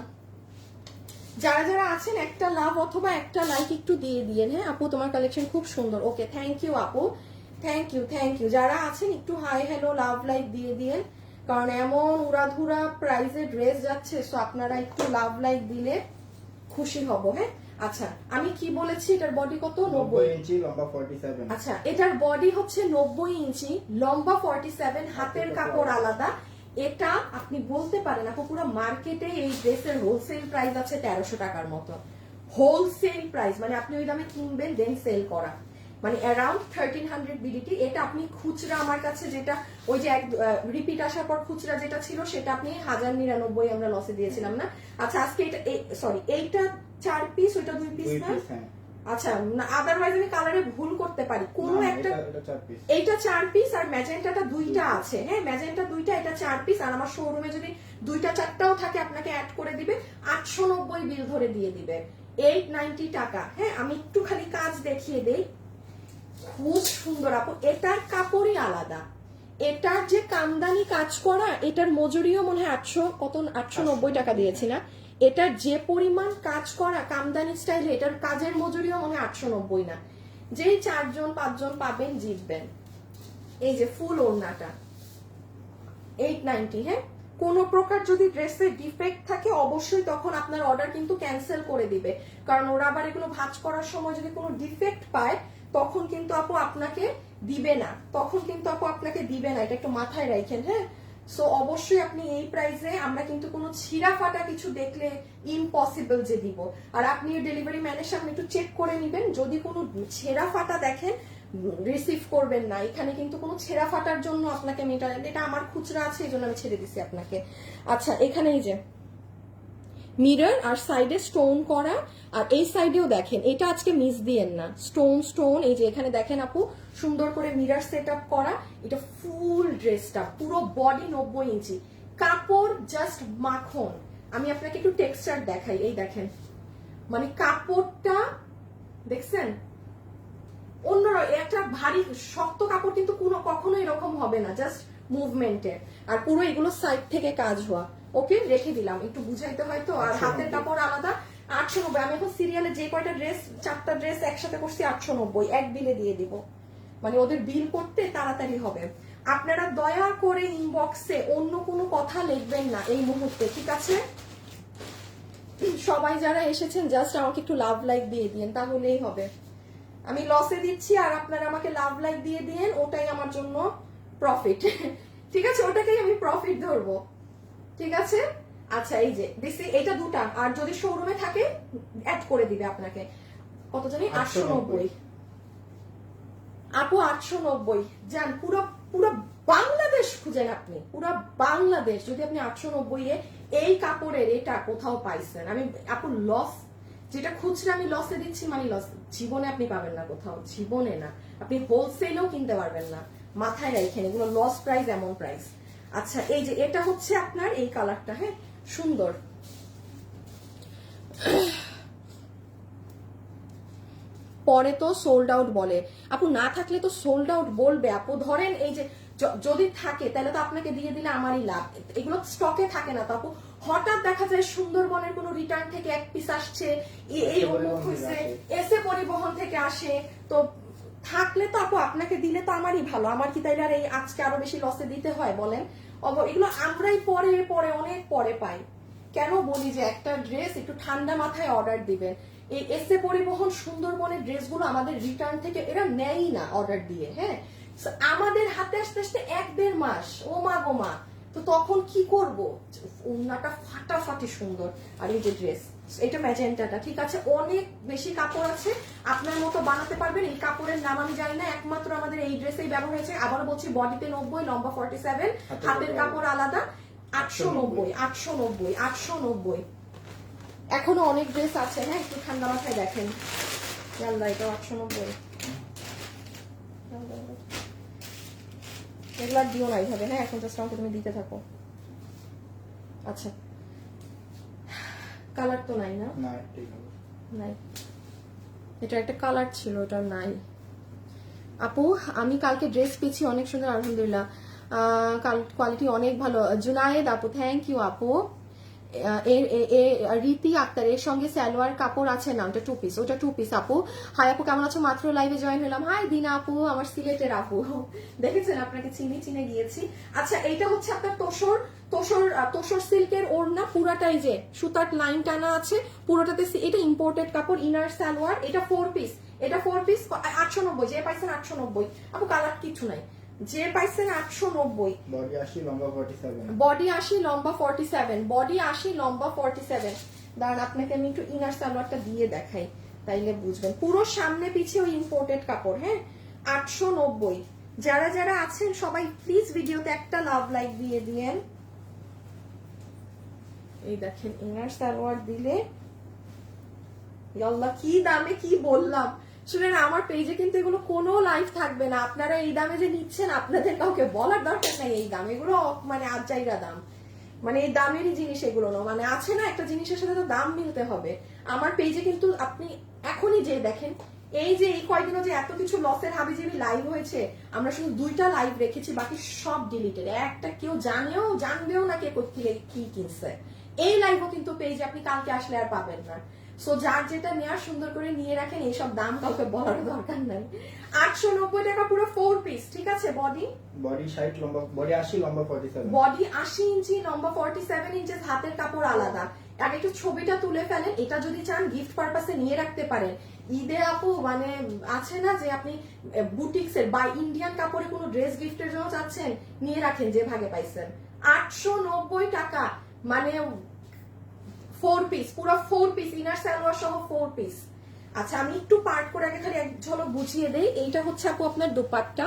যারা যারা আছেন একটা লাভ অথবা একটা লাইক একটু দিয়ে দিয়েন, হ্যাঁ আপু তোমার কালেকশন খুব সুন্দর। ওকে থ্যাংক ইউ আপু, থ্যাংক ইউ থ্যাংক ইউ। যারা আছেন একটু হাই হ্যালো লাভ লাইক দিয়ে দিয়েন, কারণ এমন উড়াধুরা প্রাইজে ড্রেস যাচ্ছে, সো আপনারা একটু লাভ লাইক দিলে খুশি হব, হ্যাঁ। আচ্ছা আমি কি বলেছি, এটার বডি কত? 90 ইঞ্চি লম্বা 47। আচ্ছা এটার বডি হচ্ছে 90 ইঞ্চি লম্বা 47, হাতের কাপড় আলাদা। এটা আপনি বলতে পারেন আপু পুরো মার্কেটে এই ড্রেসের হোলসেল প্রাইস আছে 1300 টাকার মতো, হোলসেল প্রাইস, মানে আপনি ওই দামে কিনবেন দেন সেল করা, মানে অ্যারাউন্ড 1300 বিডিটি। এটা আপনি খুচরা আমার কাছে যেটা ওই যে রিপিট আসার পর খুচরা যেটা ছিল সেটা আপনি 1099 আমরা লসে দিয়েছিলাম না। আচ্ছা আজকে এটা সরি এইটা 4 পিস, ওইটা 2 পিস না? আচ্ছা না আদারওয়াইজ আমি কালারে ভুল করতে পারি কোনো একটা। এইটা 4 পিস আর ম্যাজেন্টাটা 2টা আছে, হ্যাঁ ম্যাজেন্টা 2টা, এটা 4 পিস। আর আমার শোরুমে যদি 2টা 4টাও থাকে আপনাকে অ্যাড করে দিবে, 890 বিল ধরে দিয়ে দিবে, 890 টাকা। হ্যাঁ আমি একটু খালি কাজ দেখিয়ে দেই, খুব সুন্দর আপু। এটার কাপড়ই আলাদা, এটার যে কামদানি কাজ করা, এটার মজুরিও মনে হয় 890 টাকা দিয়েছি না। এটার যে পরিমাণ কাজ করা কামদানি স্টাইলে, এটার কাজের মজুরিও মনে হয় 890 না। যেই 4 জন 5 জন পাবেন জিতবেন। এই যে ফুল ওড়নাটা 890, হ্যাঁ। কোন প্রকার যদি ড্রেসের ডিফেক্ট থাকে অবশ্যই তখন আপনার অর্ডার কিন্তু ক্যান্সেল করে দিবে, কারণ ওরা আবার এগুলো ভাঁজ করার সময় যদি কোনো ডিফেক্ট পায় তখন কিন্তু আপু আপনাকে দিবে না, তখন কিন্তু আপু আপনাকে দিবে না, এটা একটু মাথায় রাখেন, হ্যাঁ। সো অবশ্যই আপনি এই প্রাইসে, আমরা কিন্তু কোনো ছিঁড়া ফাটা কিছু দেখলে ইম্পসিবল যে দিব। আর আপনি ডেলিভারি ম্যানের সামনে একটু চেক করে নেবেন, যদি কোনো ছেঁড়া ফাটা দেখেন রিসিভ করবেন না। এখানে কিন্তু কোনো ছেঁড়া ফাটার জন্য আপনাকে আমি এটা আমার খুচরা আছে এই জন্য আমি ছেড়ে দিছি আপনাকে। আচ্ছা এখানে এই যে মিরর আর সাইডে স্টোন করা, আর এই সাইডেও দেখেন, এটা আজকে মিস দিয়েন না, স্টোন স্টোন। এই যে এখানে দেখেন আপু সুন্দর করে মিরর সেট আপ করা, এটা ফুল ড্রেসটা পুরো বডি 90 ইঞ্চি, কাপড় জাস্ট মাখন। আমি আপনাকে একটু টেক্সচার দেখাই, এই দেখেন, মানে কাপড়টা দেখছেন অন্য একটা ভারী শক্ত কাপড় কিন্তু কখনো এরকম হবে না, জাস্ট মুভমেন্টে। আর পুরো এগুলো সাইড থেকে কাজ হওয়া। ওকে, রেখে দিলাম, একটু বুঝাইতে হয় তো। আর হাতের কাপড় আলাদা 890। আমি এখন সিরিয়ালে যে কয়টা ড্রেস, 4টা ড্রেস একসাথে করছি 890, এক বিলে দিয়ে দিব, মানে ওদের বিল করতে তাড়াতাড়ি হবে। আপনারা দয়া করে ইনবক্সে অন্য কোনো কথা লিখবেন না এই মুহূর্তে, ঠিক আছে? সবাই যারা এসেছেন জাস্ট আমাকে একটু লাভ লাইক দিয়ে দিন, তাহলেই হবে। আমি লসে দিচ্ছি আর আপনারা আমাকে লাভ লাইক দিয়ে দিন, ওটাই আমার জন্য প্রফিট। ঠিক আছে, ওটাকেই আমি প্রফিট ধরবো, ঠিক আছে? আচ্ছা, এই যে দিছি, এটা দুটা, আর যদি শোরুমে থাকে অ্যাড করে দিবে আপনাকে। কত জানি 890 আপু, 890 যান, পুরো পুরো বাংলাদেশ খুঁজেন আপনি, পুরো বাংলাদেশ। যদি আপনি 890 এ এই কাপড়ের এটা কোথাও পাইছেন, আমি আপু লস যেটা খুচরা আমি লসে দিচ্ছি, মানে লস জীবনে আপনি পাবেন না কোথাও, জীবনে না। আপনি হোলসেলেও কিনতে পারবেন না, মাথায় রাখেন, এগুলো লস প্রাইস, এমন প্রাইস। আচ্ছা, এই যে এটা হচ্ছে আপনার এই কালারটা, হ্যাঁ সুন্দর। পরে তো সোল্ড আউট বলে আপু, না থাকলে তো সোল্ড আউট বলবে আপু। ধরেন এই যে যদি থাকে তাহলে তো আপনাকে দিয়ে দিলে আমারই লাভ, এগুলো স্টকে থাকে না তো আপু। হঠাৎ দেখা যায় সুন্দরবনের কোনো রিটার্ন থেকে এক পিস আসছে, এই অমুক হয়েছে, এসে পরিবহন থেকে আসে, তো থাকলে তো আপু আপনাকে দিলে তো আমারই ভালো। আমার কি তাইলে আর এই আজকে আরো বেশি লসে দিতে হয় বলেন? এগুলো আমরাই পরে পরে অনেক পরে পাই। কেন বলি যে একটা ড্রেস একটু ঠান্ডা মাথায় অর্ডার দিবেন। এই এসে পরিবহন সুন্দরবনের ড্রেসগুলো আমাদের রিটার্ন থেকে এরা নেয়ই না অর্ডার দিয়ে, হ্যাঁ আমাদের হাতে আসতে আসতে 1-1.5 মাস, ও মা গো মা। তো তখন কি করব? ওড়নাটা ফাটাফাটি সুন্দর, আর এই যে ড্রেস, এটা ম্যাজেন্টাটা, ঠিক আছে? অনেক বেশি কাপড় আছে, আপনার মতো বানাতে পারবেন। এই কাপড়ের নাম আমি জানি না, একমাত্র আমাদের এই ড্রেসেই ব্যবহার হয়েছে। আবার বলছি, বডিতে 90, লম্বা 47, হাতের কাপড় আলাদা। 890 890 890। এখনো অনেক ড্রেস আছে, হ্যাঁ একটু ঠান্ডা মাথায় দেখেন। আল্লাহ, এটা 890। এগুলা দিও না এইভাবে, হ্যাঁ এখন জাস্ট আমাকে তুমি দিতে থাকো। আচ্ছা, কালার তো নাই না? নাই, এটা একটা কালার ছিল, এটা নাই। আপু আমি কালকে ড্রেস পেয়েছি, অনেক সুন্দর, আলহামদুলিল্লাহ, কোয়ালিটি অনেক ভালো। জুনায়েদ আপু, থ্যাংক ইউ আপু। রীতি আক্তার, এর সঙ্গে সালোয়ার কাপড় আছে না, ওটা 2 পিস, ওটা 2 পিস আপু। হাই আপু, কেমন আছো? মাত্র লাইভে জয়েন হলাম। হাই দিনা আপু, আমার সিলেটের আপু, দেখেছেন আপনাকে চিনে গিয়েছি। আচ্ছা, এইটা হচ্ছে আপনার তোষর সিল্কের ওড়না, পুরাটাই যে সুতার লাইন টানা আছে পুরোটাতে। এটা ইম্পোর্টেড কাপড়, ইনার সালোয়ার, এটা 4 পিস, এটা 4 পিস 890। যে পাইছেন 890 আপু, কালার কিছু নাই, যে পাইছেন 890। বডি 80 লম্বা 47, বডি 80 লম্বা 47, বডি 80 লম্বা 47। দাঁড়ান আপনাকে আমি একটু ইনার সালোয়ারটা দিয়ে দেখাই, তাইলে বুঝবেন। পুরো সামনে পিছে ওই ইম্পোর্টেড কাপড়, হ্যাঁ 890। যারা যারা আছেন সবাই প্লিজ ভিডিওতে একটা লাভ লাইক দিয়ে দিয়েন। এই দেখেন ইনার সালোয়ার দিলে, আল্লাহ কি দামে কি বললাম। শুনেন, আমার পেজে কিন্তু এগুলো কোনো লাইভ থাকবে না, আপনারা এই দামে যে নিচ্ছেন আপনাদের কাউকে বলার দরকার নাই এই দাম, এগুলো মানে আজাইরা দাম, মানে এই দামেরই জিনিস এগুলো না, মানে আছে না একটা জিনিসের সাথে তো দাম মিলতে হবে। আমার পেজে কিন্তু আপনি এখনই যে দেখেন, এই যে এই কয়দিনও যে এত কিছু লসের হাবিজাবি লাইভ হয়েছে, আমরা শুধু 2টা লাইভ রেখেছি, বাকি সব ডিলিটেড। একটা কেউ জানবেও না কে কোথেকে কি কিনছে। এই লাইভও কিন্তু পেজে আপনি কালকে আসলে আর পাবেন না। সো যার যেটা নেওয়ার সুন্দর করে নিয়ে রাখেন, এইসব দাম কাউকে বলার দরকার নাই। 890 টাকা পুরো 4 পিস, ঠিক আছে? বডি 60 লম্বা, বডি 80 লম্বা 47, বডি 80 ইঞ্চি লম্বা 47 ইঞ্চেস, হাতের কাপড় আলাদা। আগে একটু ছবিটা তুলে ফেলেন, এটা যদি চান গিফট পারপাসে নিয়ে রাখতে পারেন। ঈদে আপু মানে আছে না যে আপনি বুটিক্সের বা ইন্ডিয়ান কাপড়ে কোনো ড্রেস গিফটের জন্য চাচ্ছেন, নিয়ে রাখেন যে ভাগে পাইছেন। 890 টাকা, মানে 4 পিস, পুরো 4 পিস, ইনার সালোয়ার সহ 4 পিস। আচ্ছা, আমি একটু পার্ট করে আগে খালি এক ঝলক বুঝিয়ে দেই। এইটা হচ্ছে আপু আপনার দোপাট্টা।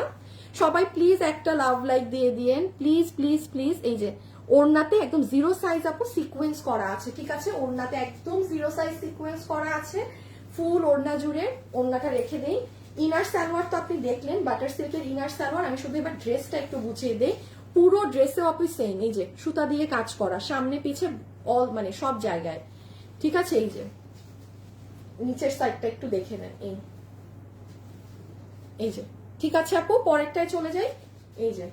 সবাই প্লিজ একটা লাভ লাইক দিয়ে দিয়েন, প্লিজ প্লিজ প্লিজ। এই যে ওড়নাতে একদম 0 সাইজ আপু সিকোয়েন্স করা আছে, ঠিক আছে? ওড়নাতে একদম 0 সাইজ সিকোয়েন্স করা আছে, ফুল ওড়না জুড়ে। ওড়নাটা রেখে দেই। ইনার সালোয়ার তো আপনি দেখলেন, বাটার সিল্কের ইনার সালোয়ার। আমি শুধু এবার ড্রেসটা একটু বুঝিয়ে দেই। পুরো ড্রেসে অফিস সেম, এই যে সুতা দিয়ে কাজ করা, সামনে পিছে অল মানে সব জায়গায়, ঠিক আছে। এই যে নিচের সাইডটা একটু দেখে নেন, এই যে, ঠিক আছে আপু, পরেরটায় চলে যাই। এই যে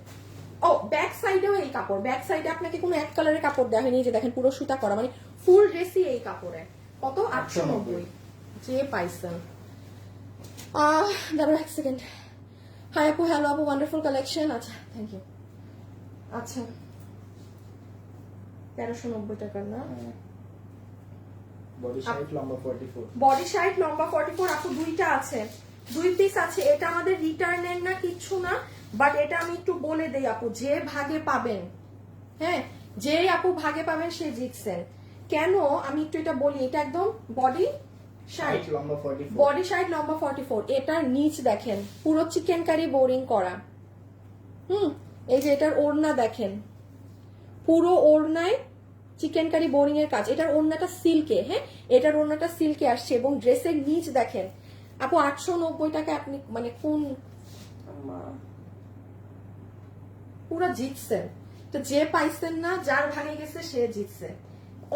ও ব্যাক সাইডেও এই কাপড়, ব্যাক সাইডে আপনাকে কোনো এক কালারের কাপড় দেওয়া হয়নি, যে দেখেন পুরো সুতা করা, মানে ফুল ড্রেসই এই কাপড়ে। কত? 890। যে পাইছেন। দাঁড়াও এক সেকেন্ড। হাই আপু, হ্যালো আপু, ওয়ান্ডারফুল কালেকশন। আচ্ছা থ্যাংক ইউ। আচ্ছা 1390 টাকার না? বডি সাইজ লম্বা 44। বডি সাইড লম্বা 44 আপু, দুইটা আছে, 2 পিস আছে। এটা আমাদের রিটার্নের না, কিচ্ছু না, বাট এটা আমি একটু বলে দেই আপু, যে ভাগে পাবেন, হ্যাঁ, যে আপু ভাগে পাবেন সে জিতছেন। কেন আমি একটু এটা বলি, এটা একদম বডি সাইজ লম্বা 44। বডি সাইড লম্বা 44। এটার নিচ দেখেন পুরো চিকেন কারি বোরিং করা। এই যে এটার ওড়না দেখেন, পুরো ওড়নায় চিকেন কারি বোরিং এর কাজ। এটার ওড়নাটা সিল্কে, হ্যাঁ, এটার ওড়নাটা সিল্কে আসছে, এবং ড্রেসের নিচ দেখেন আপু 890 টাকা। আপনি মানে কোন পুরা জিতছেন। তো যে পাইছেন না, যার ভাগে গেছে সে জিতছে।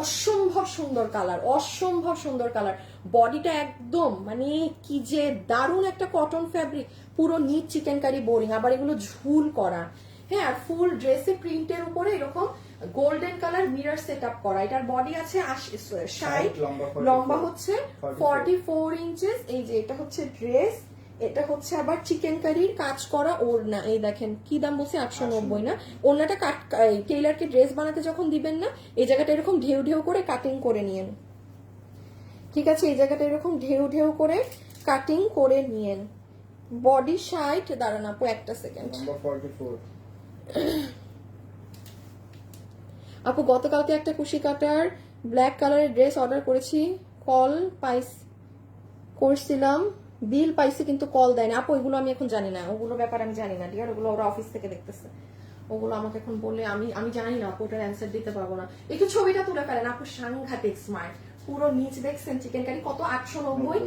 অসম্ভব সুন্দর কালার, অসম্ভব সুন্দর কালার। বডিটা একদম মানে কি যে দারুণ একটা কটন ফ্যাব্রিক, পুরো নিট চিকেন কারি বোরিং, আবার এগুলো ঝুল করা, হ্যাঁ, আর ফুল ড্রেসে প্রিন্টের উপরে এরকম golden colour mirror set up করা। এটার বডি আছে 60, লম্বা হচ্ছে 44 ইঞ্চেস। এই যে এটা হচ্ছে ড্রেস, এটা হচ্ছে আবার চিকেন কারির কাজ করা ওড়না। এই দেখেন কি দাম বলছে, 890 না? ওড়নাটা টেইলারকে ড্রেস বানাতে যখন দিবেন না, এই জায়গাটা এরকম ঢেউ ঢেউ করে কাটিং করে নিয়েন, ঠিক আছে। এই জায়গাটা এরকম ঢেউ ঢেউ করে কাটিং করে নিয়েন। বডি সাইড, দাঁড়ান আপু একটা সেকেন্ড। আপু গতকালকে একটা কুশি কাটার ব্ল্যাক কালারের ড্রেস অর্ডার করেছি, কল করছিলাম, বিল পাইছি কিন্তু কল দেয় না। আপু এগুলো আমি এখন জানি না, ওগুলো ব্যাপারে আমি জানি না, ডিয়ার, ওগুলো ওরা অফিস থেকে দেখতেছে, ওগুলো আমাকে এখন বললে আমি জানি না আপু, ওটার অ্যান্সার দিতে পারবো না। একটু ছবিটা তুলে ফেলেন আপু, সাংঘাতিক স্মার্ট। পুরো নিচ দেখছেন চিকেন কারি, কত? 890।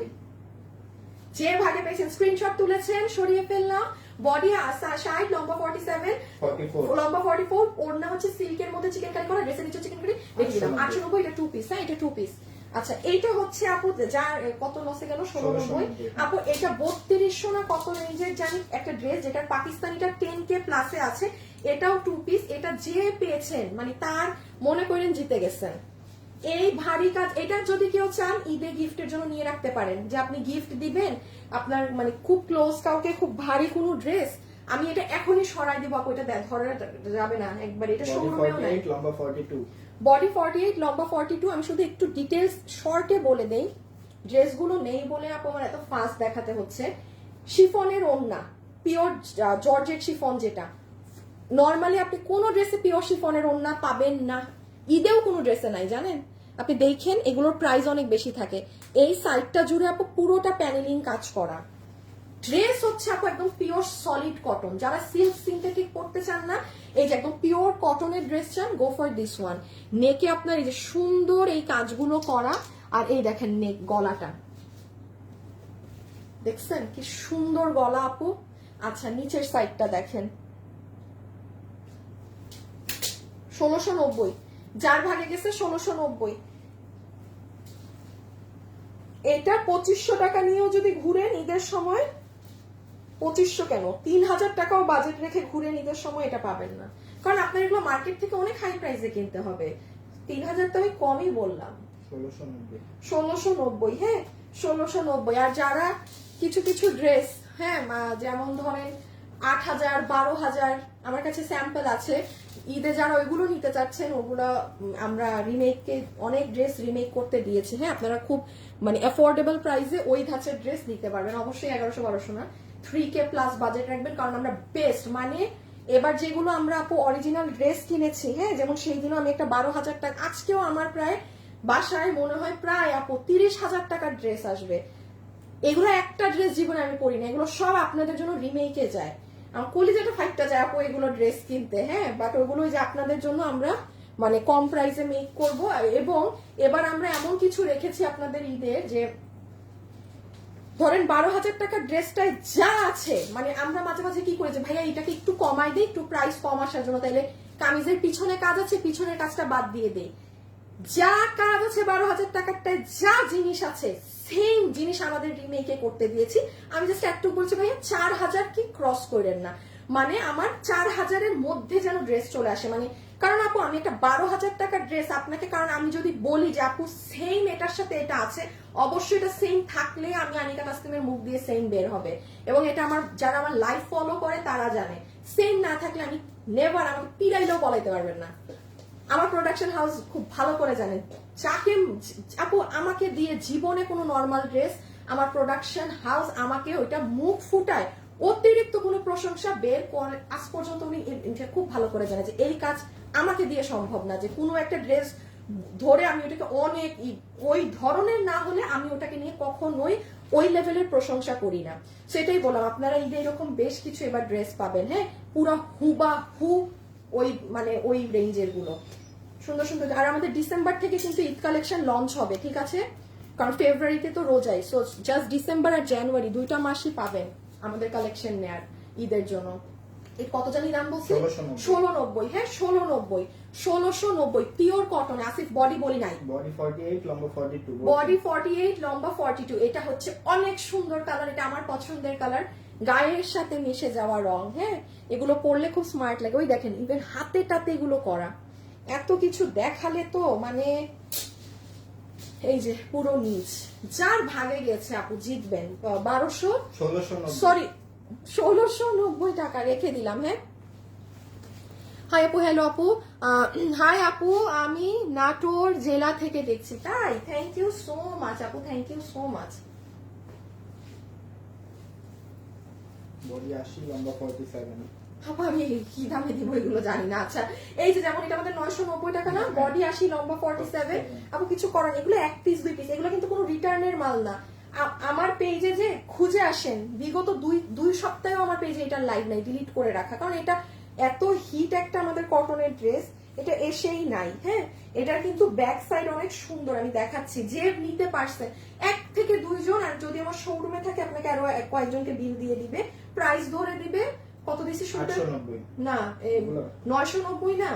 যে ভাগে পেয়েছেন স্ক্রিনশট তুলেছেন, সরিয়ে ফেললাম। বডি সাইড লম্বা 47, লম্বা 44, ওড়না হচ্ছে সিল্কের মধ্যে চিকেন কারি করা, ড্রেসের নিচে চিকেন কারি, দেখে দিলাম 890। এটা 2 পিস, হ্যাঁ, এটা 2 পিস। আচ্ছা এইটা হচ্ছে আপু, যার কত লসে গেল, 1690 আপু। এটা 3200 না কত রেঞ্জের জানি একটা ড্রেস, যেটা পাকিস্তানিটা 10K প্লাসে আছে, এটাও 2 পিস। এটা যে পেয়েছেন মানে তার মনে করেন জিতে গেছেন। এই ভারী কাজ, এটা যদি কেউ চান ঈদে গিফটের জন্য নিয়ে রাখতে পারেন, যে আপনি গিফট দিবেন আপনার মানে খুব ক্লোজ কাউকে, খুব ভারী কোনো ড্রেস, আমি এটা এখনই সরাই দিব আপু, এটা ধরা যাবে না একবার, এটা শোরুমেও নাই। লম্বা 42, বডি 48, লম্বা 42। আমি শুধু একটু ডিটেলস শর্টে বলে দেই, ড্রেসগুলো নেই বলে আপু আমার এত ফাস্ট দেখাতে হচ্ছে। শিফনের ওড়না, পিওর জর্জেট শিফন, যেটা নর্মালি আপনি কোন ড্রেসে পিওর শিফনের ওড়না পাবেন না, ঈদেও কোনো ড্রেসে নাই জানেন। আপনি দেখেন এগুলোর প্রাইস অনেক বেশি থাকে। এই সাইডটা জুড়ে আপু পুরোটা প্যানেলিং কাজ করা। ড্রেস হচ্ছে আপু একদম পিওর সলিড কটন, যারা সিল্ক সিনথেটিক পড়তে চান না, এই যে একদম পিওর কটনের ড্রেস চান, গো ফর দিস ওয়ান। নেকে আপনার এই যে সুন্দর এই কাজগুলো করা, আর এই দেখেন নেক, গলাটা দেখছেন কি সুন্দর গলা আপু। আচ্ছা নিচের সাইডটা দেখেন, 1690, যার ভাগে গেছে 1690। এটা 2500 টাকা নিয়েও যদি ঘুরেন ঈদের সময়, 2500 কেন 3000 টাকাও বাজেট রেখে ঘুরে ঈদের সময় এটা পাবেন না, কারণ আপনার এগুলো মার্কেট থেকে অনেক হাই প্রাইসে কিনতে হবে। 3000 তো আমি কমই বললাম, 1690, হ্যাঁ 1690। আর যারা কিছু কিছু ড্রেস, হ্যাঁ যেমন ধরেন 8000, 12000, আমার কাছে স্যাম্পল আছে, ঈদে যারা ওইগুলো নিতে চাচ্ছেন, ওগুলো আমরা রিমেককে অনেক ড্রেস রিমেক করতে দিয়েছি, হ্যাঁ, আপনারা খুব মানে অ্যাফোর্ডেবল প্রাইসে ওই ধাঁচের ড্রেস নিতে পারবেন। অবশ্যই 1100-1200 না, 3K প্লাস বাজেট রাখবেন, কারণ আমরা বেস্ট মানে এবার যেগুলো আমরা আপু অরিজিনাল ড্রেস কিনেছি, হ্যাঁ, যেমন সেই দিনও আমি একটা 12,000 টাকা, আজকেও আমার প্রায় বাসায় মনে হয় প্রায় আপু 30,000 টাকার ড্রেস আসবে। এগুলো একটা ড্রেস জীবনে আমি পরি না, এগুলো সব আপনাদের জন্য রিমেকে যায়। আমার কলিজাটা ফাইটটা যায় আপু এগুলো ড্রেস কিনতে, হ্যাঁ, বাট ওগুলো যে আপনাদের জন্য আমরা মানে কম প্রাইসে মেক করব। এবং এবার আমরা এমন কিছু রেখেছি আপনাদের ঈদের, যে ধরেন 12,000 টাকার ড্রেসটায় যা আছে, মানে আমরা মাঝে মাঝে কি করি যে ভাইয়া এটাকে একটু কমাই দিই, একটু প্রাইস কম আসার জন্য, তাইলে কামিজের পিছনে কাজ আছে, পিছনের কাজটা বাদ দিয়ে দেই। যা কাজ আছে 12,000 টাকারটায়, যা জিনিস আছে সেম জিনিস আমাদের রিমেকে করতে দিয়েছি। আমি জাস্ট একটু বলছি ভাইয়া 4,000 কি ক্রস করেন না, মানে আমার 4,000-এর মধ্যে যেন ড্রেস চলে আসে। মানে কারণ আপু আমি একটা 12,000 টাকার ড্রেস আপনাকে, কারণ আমি যদি বলি যে আপু সেম এটার সাথে এটা আছে, অবশ্যই এটা সেম থাকলে আমি আনিকা কাস্টমের মুখ দিয়ে সেম বের হবে, এবং এটা আমার যারা আমার লাইফ ফলো করে তারা জানে। সেম না থাকলে আমি নেভার, আমাকে পিড়াইলেও বলাইতে পারবেন না। আমার প্রোডাকশন হাউস খুব ভালো করে জানেন, যাকে আপু আমাকে দিয়ে জীবনে কোনো নর্মাল ড্রেস আমার প্রোডাকশন হাউস আমাকে ওইটা মুখ ফুটায় অতিরিক্ত কোনো প্রশংসা বের করে আজ পর্যন্ত উনি খুব ভালো করে জানে যে এই কাজ আমাকে দিয়ে সম্ভব না, যে কোনো একটা ড্রেস ধরে আমি ওটাকে অনেক ওই ধরনের না হলে আমি ওটাকে নিয়ে কখনোই ওই লেভেলের প্রশংসা করি না। সেটাই বললাম, আপনারা ঈদে এরকম বেশ কিছু এবার ড্রেস পাবেন, হ্যাঁ, পুরো হুবাহু ওই মানে ওই রেঞ্জের গুলো সুন্দর সুন্দর। আর আমাদের ডিসেম্বর থেকে কিন্তু ঈদ কালেকশন লঞ্চ হবে, ঠিক আছে, কারণ ফেব্রুয়ারিতে তো রোজাই, সো জাস্ট ডিসেম্বর আর জানুয়ারি 2টা মাসই পাবেন আমাদের কালেকশন নেয়ার ঈদের জন্য। এই কত জানি দাম বলছি, 1690, হ্যাঁ 1690 পিওর কটন। আসিফ বডি বলি নাই, বডি 48 লম্বা 42, বডি 48 লম্বা 42। এটা হচ্ছে অনেক সুন্দর কালার, এটা আমার পছন্দের কালার, গায়ের সাথে মিশে যাওয়া রং, হ্যাঁ, এগুলো পরলে খুব স্মার্ট লাগে। ওই দেখেন ইভেন হাতে টাতে এগুলো করা, এত কিছু দেখালে তো মানে এই যে পুরো নিচ যার ভাগে গেছে আপু জিতবেন 1690 টাকা রেখে দিলাম। হ্যাঁ, হাই আপু, হ্যালো আপু, হাই আপু, আমি নাটোর জেলা থেকে দেখছি, তাই থ্যাংক ইউ সো মাচ আপু, thank you so much. Body 80 লম্বা 47। আপু আমি কি দামে দিব এগুলো জানি না। আচ্ছা এই যে যেমন এটা আমাদের 990 টাকা না, বডি 80 লম্বা 47। আপু কিছু করার, এগুলো 1 পিস 2 পিস, এগুলো কিন্তু কোনো রিটার্নের মাল না। আমার পেজে যে খুঁজে আসেন বিগত দুই সপ্তাহেও আমার পেজে এটা লাইভ নাই, ডিলিট করে রাখা, কারণ এটা এত হিট একটা আমাদের কটনের ড্রেস, এটা এসেই নাই। হ্যাঁ, এটার কিন্তু ব্যাক সাইড অনেক সুন্দর, আমি দেখাচ্ছি, যে নিতে পারছে 1 থেকে 2 জন, আর যদি আমার শোরুমে থাকে আপনাকে আরো কয়েকজনকে বিল দিয়ে দিবে, প্রাইস ধরে দিবে। কত দিছি শুরুতে? 890 না 990 না,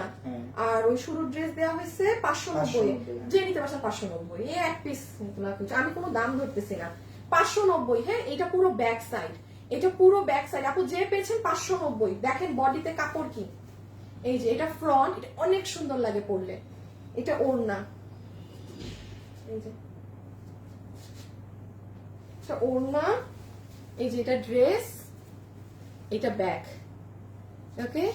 আর ওই শুরুর ড্রেস দেওয়া হয়েছে 590, যে নিতে পারছেন 590, এই 1 পিস না, আমি কোনো দাম ধরতেছি না, 590। হ্যাঁ, এটা পুরো ব্যাক সাইড, এটা পুরো ব্যাক সাইড আপু, যে পেয়েছেন 590। দেখেন বডিতে কাপড় কি, এই যে এটা ফ্রন্ট, এটা অনেক সুন্দর লাগে পরলে, এটা ওড়না, এই যে এটা ওড়না, এই যে এটা ড্রেস, এটা ব্যাক, ওকে,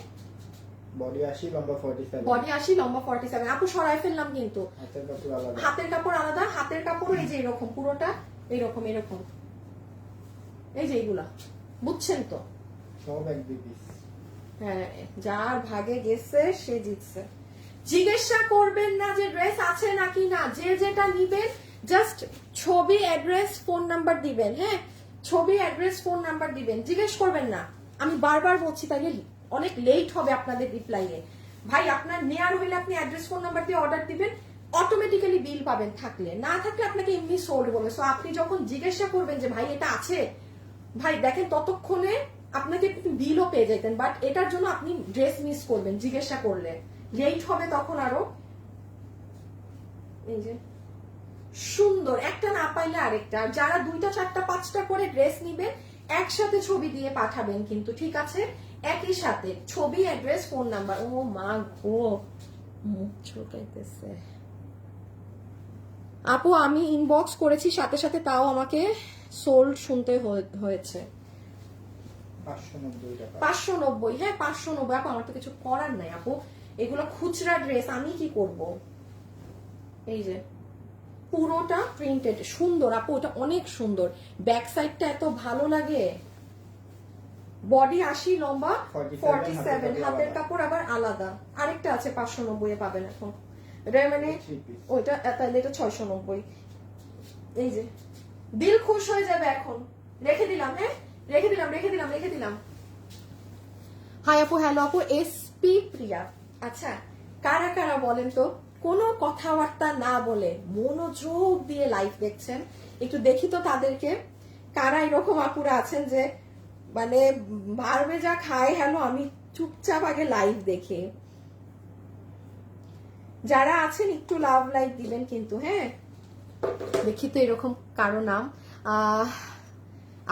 বডি 80 লম্বা 47, বডি 80 লম্বা 47। আপু সরাই ফেললাম কিন্তু, হাতের কাপড় আলাদা, হাতের কাপড় আলাদা, হাতের কাপড় এই যে এরকম পুরোটা এরকম এরকম, এই যে এইগুলা বুঝছেন তো, সব 1-2 পিস। হ্যাঁ, যার ভাগে গেছে সে জিতছে। জিজ্ঞাসা করবেন না যে ড্রেস আছে নাকি না, যে যেটা নিবেন জাস্ট ছবি, অ্যাড্রেস, ফোন নাম্বার দিবেন। হ্যাঁ, ছবি, অ্যাড্রেস, ফোন নাম্বার দিবেন, জিজ্ঞেস করবেন না। আমি বারবার বলছি, তাইলে অনেক লেট হবে আপনাদের রিপ্লাইয়ে। ভাই আপনার নেয়ার হইলে আপনি অ্যাড্রেস, ফোন নাম্বার দিয়ে অর্ডার দিবেন, অটোমেটিক্যালি বিল পাবেন, থাকলে না থাকলে আপনাকে এমনি সোল্ড বলবে। সো আপনি যখন জিজ্ঞাসা করবেন যে ভাই এটা আছে, ভাই দেখেন ততক্ষণে আপনাকে বিলও পেয়ে যেতেন, বাট এটার জন্য আপনি ড্রেস মিস করবেন জিজ্ঞাসা করলে, লেট হবে তখন আরো। এই যে সুন্দর, একটা না পাইলে আরেকটা, আর যারা 2টা 4টা 5টা করে ড্রেস নিবেন একসাথে ছবি দিয়ে পাঠাবেন কিন্তু, ঠিক আছে, একই সাথে ছবি, অ্যাড্রেস, ফোন নাম্বার। ও মা গো, মুখ চোকাইতেছে আপু, আমি ইনবক্স করেছি সাথে সাথে, তাও আমাকে সোল্ড শুনতে হয়েছে 590 টাকা। 590, হ্যাঁ 590 আপু, আমার তো কিছু করার নাই আপু, এগুলো খুচরা ড্রেস, আমি কি করব। এই যে পুরোটা প্রিন্টেড, সুন্দর আপু, এটা অনেক সুন্দর, ব্যাক সাইডটা এত ভালো লাগে। বডি 80 লম্বা 47, হাতের কাপড় আবার আলাদা। আরেকটা আছে 590 এ পাবেন এখন, এটা মানে ওইটা, তাহলে এটা 690। এই যে দিল খুশ হয়ে যাবে এখন, রেখে দিলাম, হ্যাঁ রেখে দিলাম। হাই আপু, হ্যালো আপু, এসপি প্রিয়া। আচ্ছা কারা কারা বলেন তো কোনো কথাবার্তা না বলে মনোযোগ দিয়ে লাইভ দেখছেন, একটু দেখি তো তাদেরকে। কারা এরকম আপুরা আছেন যে মানে ভারবে যা খায় হ্যালো আমি চুপচাপ আগে লাইভ দেখি। যারা আছেন একটু লাভ লাইক দিবেন কিন্তু, হ্যাঁ। দেখি তো এরকম কারো নাম।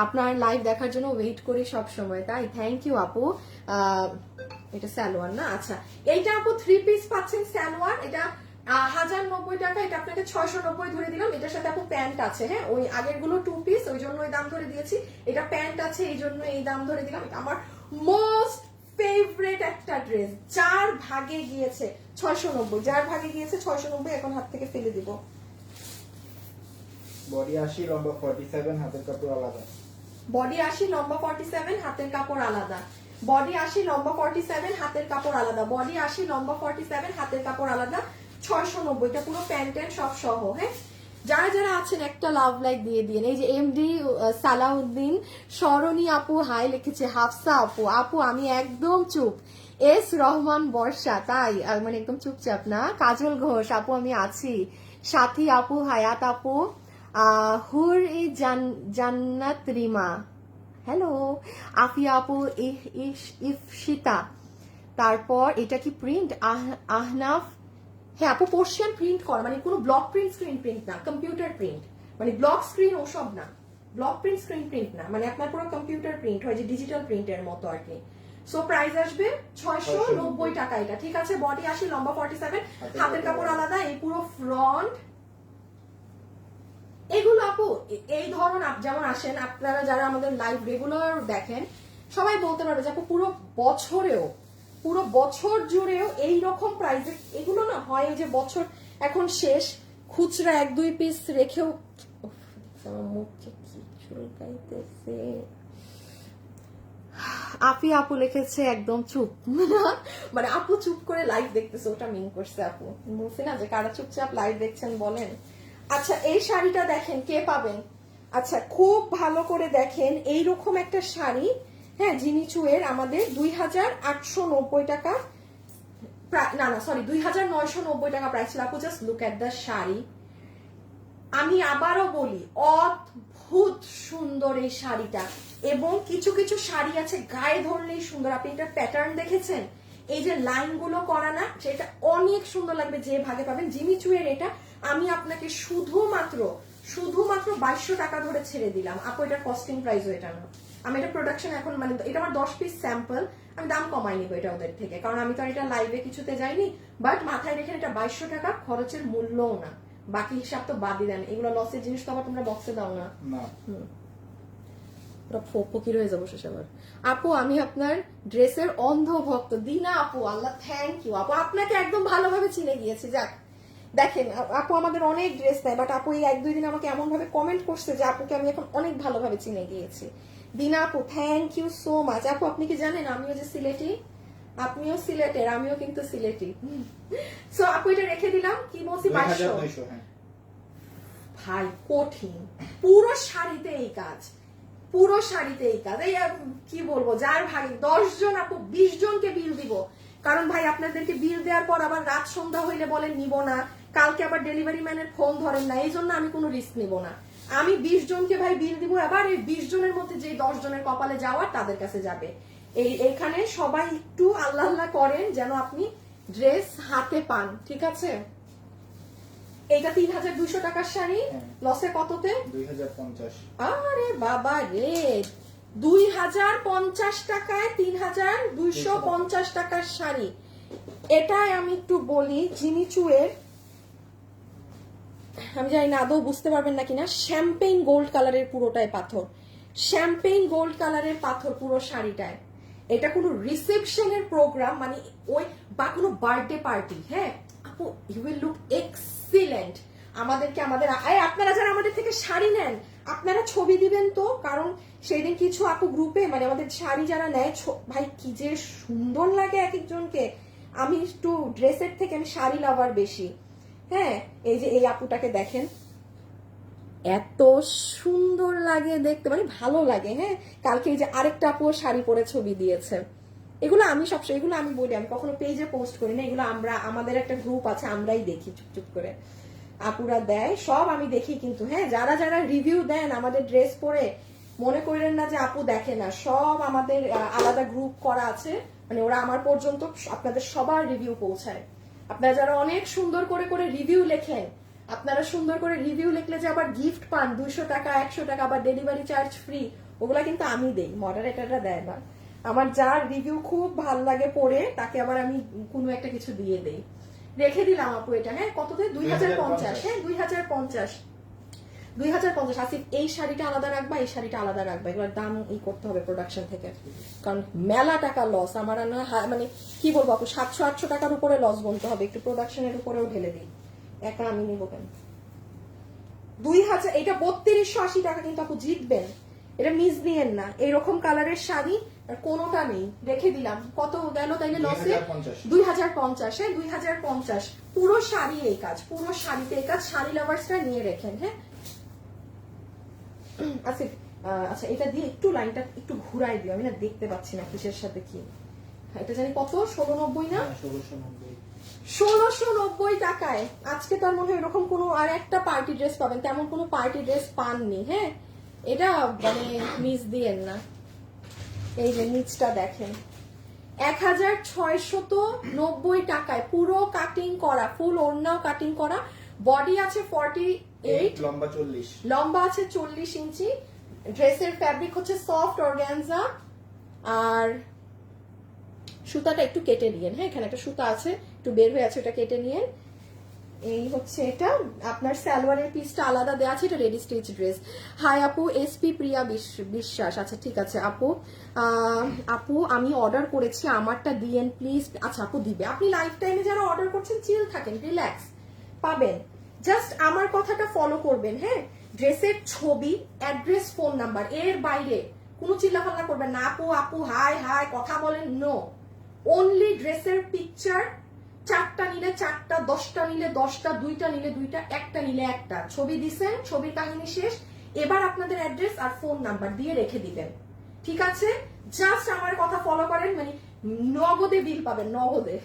আপনার লাইভ দেখার জন্য ওয়েট করি সব সময়, তাই থ্যাংক ইউ আপু। এটা সালোয়ার না? আচ্ছা, এইটা আপু 3 পিস পাচ্ছেন সালোয়ার, এটা 1090 টাকা, এটা আপনাকে 690 ধরে দিলাম। এটার সাথে আপু প্যান্ট আছে, হ্যাঁ, ওই আগের গুলো 2 পিস ওই জন্য ওই দাম ধরে দিয়েছি, এটা প্যান্ট আছে এই জন্য এই দাম ধরে দিলাম। এটা আমার মোস্ট ফেভারিট একটা ড্রেস, যার ভাগে গিয়েছে 690, যার ভাগে গিয়েছে 690 এখন হাত থেকে ফেলে দিব। বডি 80 লম্বা 47 হাতের কাপড় আলাদা। বডি 80 লম্বা 47 হাতের কাপড় আলাদা। বডি 80 লম্বা 47 হাতের কাপড় আলাদা। বডি 80 লম্বা 47 হাতের কাপড় আলাদা 690, এটা পুরো প্যান্ট ট্যান্ট সব সহ, হ্যাঁ। যারা যারা আছেন একটা লাভ লাইক দিয়ে দিন। এই যে এমডি সালাউদ্দিন, সরণী আপু হাই লিখেছে, হাফসা আপু, আপু আমি একদম চুপ। এস রহমান বর্ষা, তাই মানে একদম চুপচাপ না। কাজল ঘোষ আপু আমি আছি। সাথী আপু, হায়াত আপু, হুর ই জান্নাত রিমা, হ্যালো। আফিয়া আপু, ইফশিতা, তারপর এটা কি প্রিন্ট? আহনাফ, হ্যাঁ আপু পোর্শন প্রিন্ট করা, মানে কোনো ব্লক প্রিন্ট স্ক্রিন প্রিন্ট না, কম্পিউটার প্রিন্ট, মানে ব্লক স্ক্রিন ওসব না, ব্লক প্রিন্ট স্ক্রিন প্রিন্ট না, মানে আপনার পুরো কম্পিউটার প্রিন্ট হয় যে ডিজিটাল প্রিন্টের মতো আর কি। সো প্রাইস আসবে 690 টাকা এটা, ঠিক আছে। বডি 80 লম্বা 47 হাতের কাপড় আলাদা, এই পুরো ফ্রন্ট। এগুলো আপু এই ধরন যেমন আসেন আপনারা যারা আমাদের লাইভ রেগুলার দেখেন সবাই বলতে পারবে যে আপু পুরো বছর জুড়েও এই রকম প্রাইসে এগুলো না হয়। ওই যে বছর এখন শেষ, খুচরা 1-2 পিস রেখেও মুখে কি চুলকাইতেছে। আপি আপু লিখেছে একদম চুপ, মানে আপু চুপ করে লাইভ দেখতেছে, ওটা মিন করছে আপু। বলছি না যে কারা চুপচাপ লাইভ দেখছেন বলেন। আচ্ছা এই শাড়িটা দেখেন, কে পাবেন? আচ্ছা খুব ভালো করে দেখেন, এইরকম একটা শাড়ি, হ্যাঁ, জিনিচুয়ের আমাদের 2890 টাকা, না না সরি 2990 টাকা প্রাইস ছিল আপু। Just look at the sari. আমি আবারও বলি অদ্ভুত সুন্দর এই শাড়িটা, এবং কিছু কিছু শাড়ি আছে গায়ে ধরলেই সুন্দর। আপনি এটা প্যাটার্ন দেখেছেন, এই যে লাইন গুলো করা না, সেটা অনেক সুন্দর লাগবে যে ভাগে পাবেন। জিমিচুয়ের এটা আমি আপনাকে শুধুমাত্র 2200 টাকা ধরে ছেড়ে দিলাম আপু, এটার কস্টিং প্রাইসও এটা না। আমি এটা প্রোডাকশন এখন মানে এটা আমার 10 পিস স্যাম্পল, আমি দাম কমাই নিব এটা ওদের থেকে, কারণ আমি তো আর এটা লাইভে কিছুতে যাইনি। বাট মাথায় রেখে এটা 2200 টাকা খরচের মূল্যও না, বাকি হিসাব তো বাদই দেন। এগুলো লসের জিনিস তো আবার তোমরা বক্সে দাও না। ফকির হয়ে যাবো শেষ আবার। আপু আমি আপনার ড্রেসের অন্ধ ভক্ত। দিনা আপু, আল্লাহ থ্যাংক ইউ আপু, আপনাকে একদম ভালোভাবে চিনে গিয়েছি। যাক দেখেন আপু আমাদের অনেক ড্রেস নেয়, বাট আপু এই 1-2 দিন আমাকে এমন ভাবে কমেন্ট করছে যে আপুকে আমি এখন অনেক ভালোভাবে চিনে গিয়েছি। দিনা আপু থ্যাংক ইউ সো মাচ। আপু আপনি কি জানেন আমিও যে সিলেটি, আপনিও সিলেটের, আমিও কিন্তু সিলেটি। সো আপু এটা রেখে দিলাম, কি বলছি 2200। ভাই কঠিন, পুরো শাড়িতে এই কাজ, পুরো শাড়িতে এই কাজ। এই কি বলবো, যার ভাই 10 জন আপু 20 জনকে বিল দিব, কারণ ভাই আপনাদেরকে বিল দেওয়ার পর আবার রাত সন্ধ্যা হইলে বলেন নিব না, কালকে আবার ডেলিভারি ম্যানের ফোন ধরেন না, এই জন্য আমি কোনো রিস্ক নিব না। আমি 20 জনকে ভাই বিল দিব, আবার এই 20 জনের মধ্যে যে 10 জনের কপালে যাওয়ার তাদের কাছে যাবে। এইখানে সবাই একটু আল্লাহ আল্লাহ করেন যেন আপনি ড্রেস হাতে পান, ঠিক আছে। এটা 3200 টাকার শাড়ি, লসে কততে? 2050। আরে বাবা রে, 2050 টাকায় 3250 টাকার শাড়ি। এটাই আমি একটু বলি জিমিচুয়ের, আমি জানি না আদৌ বুঝতে পারবেন না কিনা, শ্যাম্পেইন গোল্ড কালারের পুরোটাই পাথর, শ্যাম্পেইন গোল্ড কালারের পাথর পুরো শাড়িটায়। এটা কোনো রিসেপশনের প্রোগ্রাম মানে ওই বা কোনো বার্থডে পার্টি, হ্যাঁ আপু ইউ উইল লুক এক্সিলেন্ট। আমাদেরকে আমাদের আপনারা যারা আমাদের থেকে শাড়ি নেন আপনারা ছবি দিবেন তো, কারণ সেই দিন কিছু আপু গ্রুপে মানে আমাদের শাড়ি যারা নেয় ভাই কি যে সুন্দর লাগে এক একজনকে। আমি একটু ড্রেসের থেকে আমি শাড়ি লাভার বেশি, হ্যাঁ। এই যে এই আপুটাকে দেখেন, এত সুন্দর লাগে দেখতে, মানে ভালো লাগে, হ্যাঁ। কালকে এই যে আরেকটা আপু শাড়ি পরে ছবি দিয়েছে, এগুলো আমি সবসময় এগুলো আমি বলি, আমি কখনো পেজে পোস্ট করি না, এগুলো আমরা আমাদের একটা গ্রুপ আছে আমরাই দেখি চুপচুপ করে। আপুরা দেয় সব আমি দেখি কিন্তু, হ্যাঁ যারা যারা রিভিউ দেন আমাদের ড্রেস পরে মনে করেন না যে আপু দেখে না, সব আমাদের আলাদা গ্রুপ করা আছে, মানে ওরা আমার পর্যন্ত আপনাদের সবার রিভিউ পৌঁছায়। আপনারা যারা অনেক সুন্দর করে করে রিভিউ লেখেন, আপনারা সুন্দর করে রিভিউ লিখলে যে আবার গিফট পান 200 টাকা 100 টাকা আবার ডেলিভারি চার্জ ফ্রি, ওগুলা কিন্তু আমি দেই, মডারেটররা দেয় না। আমার যার রিভিউ খুব ভাল লাগে পড়ে তাকে আবার আমি কোনো একটা কিছু দিয়ে দেই। রেখে দিলাম আপু এটা, হ্যাঁ কততে 2050, হ্যাঁ 2050 আসিফ এই শাড়িটা আলাদা রাখবা, এই শাড়িটা আলাদা রাখবা, এগুলোর দাম করতে হবে প্রোডাকশন থেকে, কারণ মেলা টাকা লস আমার না, মানে কি বলবো আপু 700-800 টাকার উপরে লস গুনতে হবে, একটু প্রোডাকশনের উপরেও ঢেলে দিই, একা আমি নিবো কেন। 2000, এটা 3280 টাকা কিন্তু আপু জিতবেন, এটা মিস দিয়েন না। এইরকম কালারের শাড়ি আর কোনোটা নেই, রেখে দিলাম। কত গেল তাইলে লসে? 2050, হ্যাঁ 2050 পুরো শাড়ি এই কাজ, পুরো শাড়িতে এই কাজ, শাড়ি লাভার্সরা নিয়ে রেখেন, হ্যাঁ। আচ্ছা এটা দিয়ে একটু লাইনটা একটু ঘুরাই দিও, আমি না দেখতে পাচ্ছি না কিসের সাথে কি। এটা জানি কত 1690 না? 1690 টাকায় আজকে তার মধ্যে এরকম কোনো আর একটা পার্টি ড্রেস পাবেন, তেমন কোনো পার্টি ড্রেস পাননি, হ্যাঁ এটা মানে মিস দিয়েন না। এই যে নিচটা দেখেন 1690 টাকায় পুরো কাটিং করা, ফুল ওড়নাও কাটিং করা, বডি আছে 48, লম্বা আছে 40 ইঞ্চি, ড্রেসের ফ্যাব্রিক হচ্ছে সফট অর্গানজা, আর সুতাটা একটু কেটে নিয়েন, হ্যাঁ এখানে একটা সুতা আছে একটু বের হয়ে আছে, ওটা কেটে নিয়েন। এই হচ্ছে এটা, আপনার সালোয়ারের পিসটা আলাদা দেওয়া আছে, এটা রেডি স্টিচ ড্রেস। হাই আপু, এসপি প্রিয়া বিশ্বাস, আচ্ছা ঠিক আছে আপু। আপু আমি অর্ডার করেছি, আমারটা দিয়েন প্লিজ। আচ্ছা আপু দিবে, আপনি লাইফ টাইমে যারা অর্ডার করছেন চিল থাকেন, রিল্যাক্স পাবেন, জাস্ট আমার কথাটা ফলো করবেন, হ্যাঁ ড্রেসের ছবি, অ্যাড্রেস, ফোন নাম্বার, এর বাইরে কোনো চিল্লাফাল্লা করবেন না। আপু আপু হাই হাই কথা বলেন, নো, অনলি ড্রেসের পিকচার, 4টা নিলে 4টা, 10টা নিলে 10টা, 2টা নিলে 2টা, একটা নিলে একটা, ছবি দিছেন, ছবির কাহিনী শেষ। এবার আপনাদের অ্যাড্রেস আর ফোন নাম্বার দিয়ে রেখে দিবেন, ঠিক আছে? জাস্ট আমার কথা ফলো করেন, মানে নগদে বিল পাবেন, নগদে।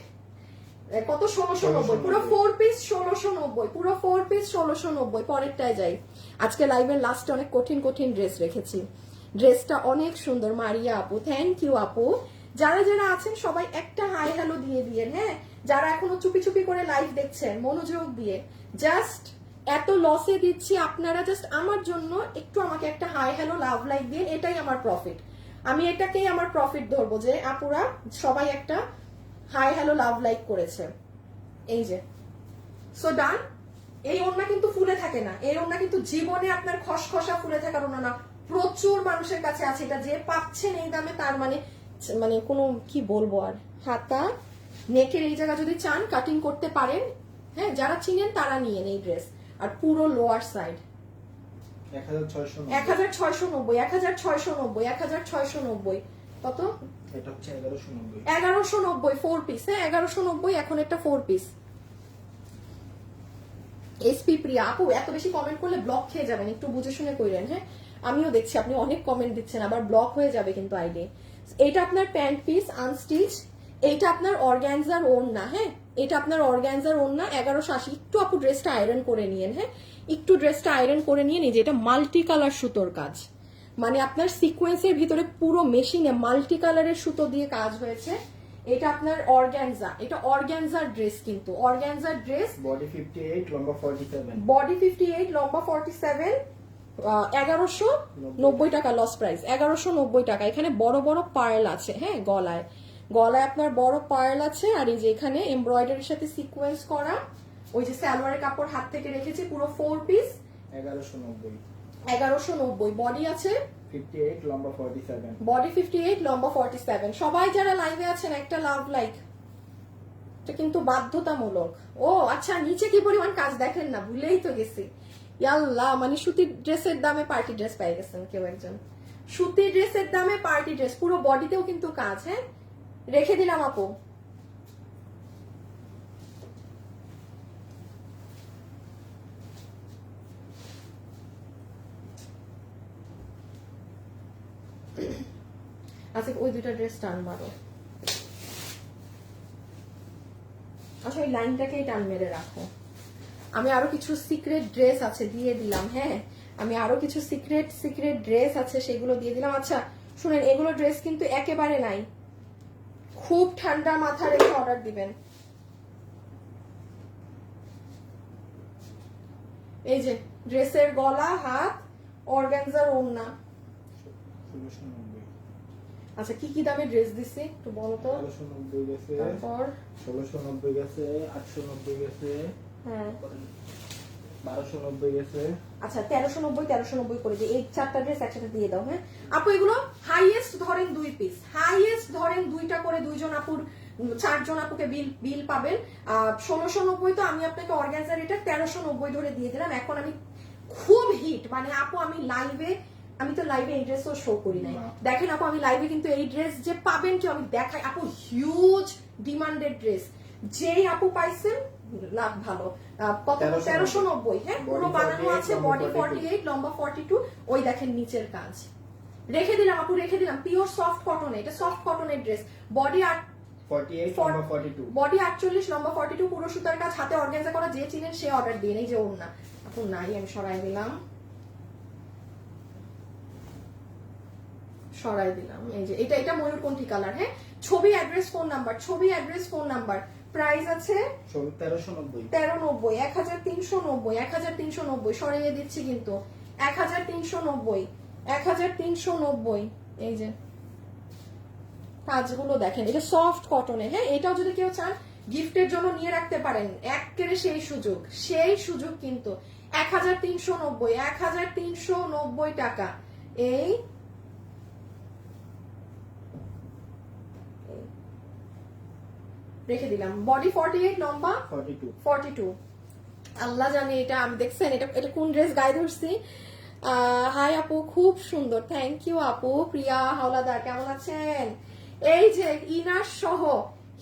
কত? 1690, পুরো 4 পিস 1690, পুরো 4 পিস 1690। পরেরটায় যাই, আজকে লাইভের লাস্টে অনেক কঠিন কঠিন ড্রেস রেখেছি, ড্রেসটা অনেক সুন্দর। মারিয়া আপু থ্যাংক ইউ আপু। যারা যারা আছেন সবাই একটা হাই হ্যালো দিয়ে দিয়ে, হ্যাঁ যারা এখনো চুপি চুপি করে লাইভ দেখছেন মনোযোগ দিয়ে, জাস্ট এত লসে দিচ্ছি, আপনারা জাস্ট আমার জন্য একটু আমাকে একটা হাই হ্যালো লাভ লাইক দিন, এটাই আমার প্রফিট, আমি এটাকেই আমার প্রফিট ধরবো যে আপুরা সবাই একটা হাই হ্যালো লাভ লাইক করেছে। এই যে সো ডান। এই ওড়না কিন্তু ফুলে থাকে না, এই ওড়না কিন্তু জীবনে আপনার খসখসা ফুলে থাকার ওড়না না, প্রচুর মানুষের কাছে আছে, এটা যে পাচ্ছেন এই দামে তার মানে মানে কোনো কি বলবো আর। হাতা নেকের এই জায়গা যদি চান কাটিং করতে পারেন, হ্যাঁ যারা চিনেন তারা নিয়েন এই ড্রেস, আর পুরো লোয়ার সাইড 1690, 1690, 1690 কত? এটা হচ্ছে 1190, 1190 4 পিস, হ্যাঁ 1190 এখন একটা 4 পিস। এসপি প্রিয়া আপু এত বেশি কমেন্ট করলে ব্লক খেয়ে যাবেন, একটু বুঝে শুনে কইরেন, হ্যাঁ আমিও দেখছি আপনি অনেক কমেন্ট দিচ্ছেন, আবার ব্লক হয়ে যাবে কিন্তু আইডি। এটা আপনার প্যান্ট পিস আনস্টিচ, এইটা আপনার অর্গানজার ওড়না, হ্যাঁ এটা আপনার অর্গানজার ওড়না 1180। একটু আপু ড্রেসটা আয়রন করে নিয়েন, হ্যাঁ একটু ড্রেসটা আয়রন করে নিয়ে নিয়ে, এটা মাল্টি কালার সুতোর কাজ, মানে আপনার সিকোয়েন্সের ভিতরে পুরো মেশিনে মাল্টি কালারের সুতো দিয়ে কাজ হয়েছে। এটা আপনার অর্গানজা, এটা অর্গানজার ড্রেস, কিন্তু অর্গানজার ড্রেস, বডি 58 লম্বা 47, বডি 58 লম্বা 47, 1190 টাকা লস প্রাইস, 1190 টাকা। এখানে বড় বড় পার্ল আছে, হ্যাঁ গলায় গলায় আপনার বড় পার্ল আছে, আর এই যে এখানে এমব্রয়ডারির সাথে সিকোয়েন্স করা, ওই যে সালোয়ারের কাপড় হাত থেকে রেখেছি, পুরো 4 পিস 1190, 1190। বডি আছে 58 লম্বা 47, বডি 58 লম্বা 47। সবাই যারা লাইভে আছেন একটা লাভ লাইক, এটা কিন্তু বাধ্যতামূলক। ও আচ্ছা নিচে কি পরিমাণ কাজ দেখেন না, ভুলেই তো গেছি। ইয়াল্লাহ, মানে সুতির ড্রেসের দামে পার্টি ড্রেস পেয়ে গেছেন কেউ একজন, সুতির ড্রেসের দামে পার্টি ড্রেস, পুরো বডিতেও কিন্তু কাজ, হ্যাঁ রেখে দিলাম আপু। আচ্ছা ওই দুটা ড্রেস টান মারো, আচ্ছা ওই লাইনটাকেই টান মেরে রাখো। আমি আরো কিছু সিক্রেট ড্রেস আছে দিয়ে দিলাম। হ্যাঁ, আমি আরো কিছু সিক্রেট ড্রেস আছে সেগুলো দিয়ে দিলাম। আচ্ছা শুনেন, এগুলো ড্রেস কিন্তু একেবারে নাই, খুব ঠান্ডা মাথা রেখে অর্ডার দিবেন। এই যে ড্রেসের গলা, হাত, অর্গানজার ওড়না। 1690। আচ্ছা কি কি দামে ড্রেস দিছি একটু বলো তো। 1390 গেছে, তারপর 1690 গেছে, 890 গেছে, হ্যাঁ 1290 গেছে। আচ্ছা 1390 করে দিই, এই চারটা ড্রেস একসাথে দিয়ে দাও। হ্যাঁ আপু এগুলো হাইয়েস্ট ধরেন 2 পিস, হাইয়েস্ট ধরেন 2টা করে, 2জন আপুর 4জন আপুকে বিল পাবেন। 1690 তো আমি আপনাকে অর্গানজার এটা 1390 ধরে দিয়ে দিলাম। এখন আমি খুব হিট মানে আপু আমি তো লাইভে এই ড্রেসও শো করি নাই, দেখেন আপু আমি লাইভে কিন্তু এই ড্রেস যে পাবেন কি আমি দেখাই আপু, হিউজ ডিমান্ডেড ড্রেস, যেই আপু পাইছেন লাভ ভালো। কত? 1390। হ্যাঁ পুরো বানানো আছে, বডি 48, লম্বা 42। ওই দেখেন নিচের কাজ রেখে দিলাম আপু, রেখে দিলাম। পিওর সফট কটন, এটা সফট কটনের ড্রেস। বডি 48, লম্বা 42। বডি 48, লম্বা 42, পুরো সুতার কাজ, হাতে অর্গানজা করা। যে চিনেন সে অর্ডার দিন। এই যে ওড়না আপু নাই, আমি সরাই দিলাম। এই যে এটা ময়ূরকণ্ঠী কালার। হ্যাঁ ছবি, অ্যাড্রেস, ফোন নাম্বার, ছবি, অ্যাড্রেস, ফোন নাম্বার। প্রাইস আছে 1390। 1390, 1390, 1390 সরিয়ে দিচ্ছি কিন্তু 1390, 1390। এই যে কাজগুলো দেখেন, এটা সফট কটনে। হ্যাঁ এটাও যদি কেউ চান গিফটের জন্য নিয়ে রাখতে পারেন, একেবারে সেই সুযোগ কিন্তু 1390, 1390 টাকা। এই রেখে দিলাম। বডি 48, লম্বা 42। আল্লাহ জানে এটা আমি দেখছেন এটা কোন ড্রেস গায়ে ধরছি। হাই আপু খুব সুন্দর, থ্যাংক ইউ আপু। প্রিয়া হাওলাদার কেমন আছেন? এই যে ইনার সহ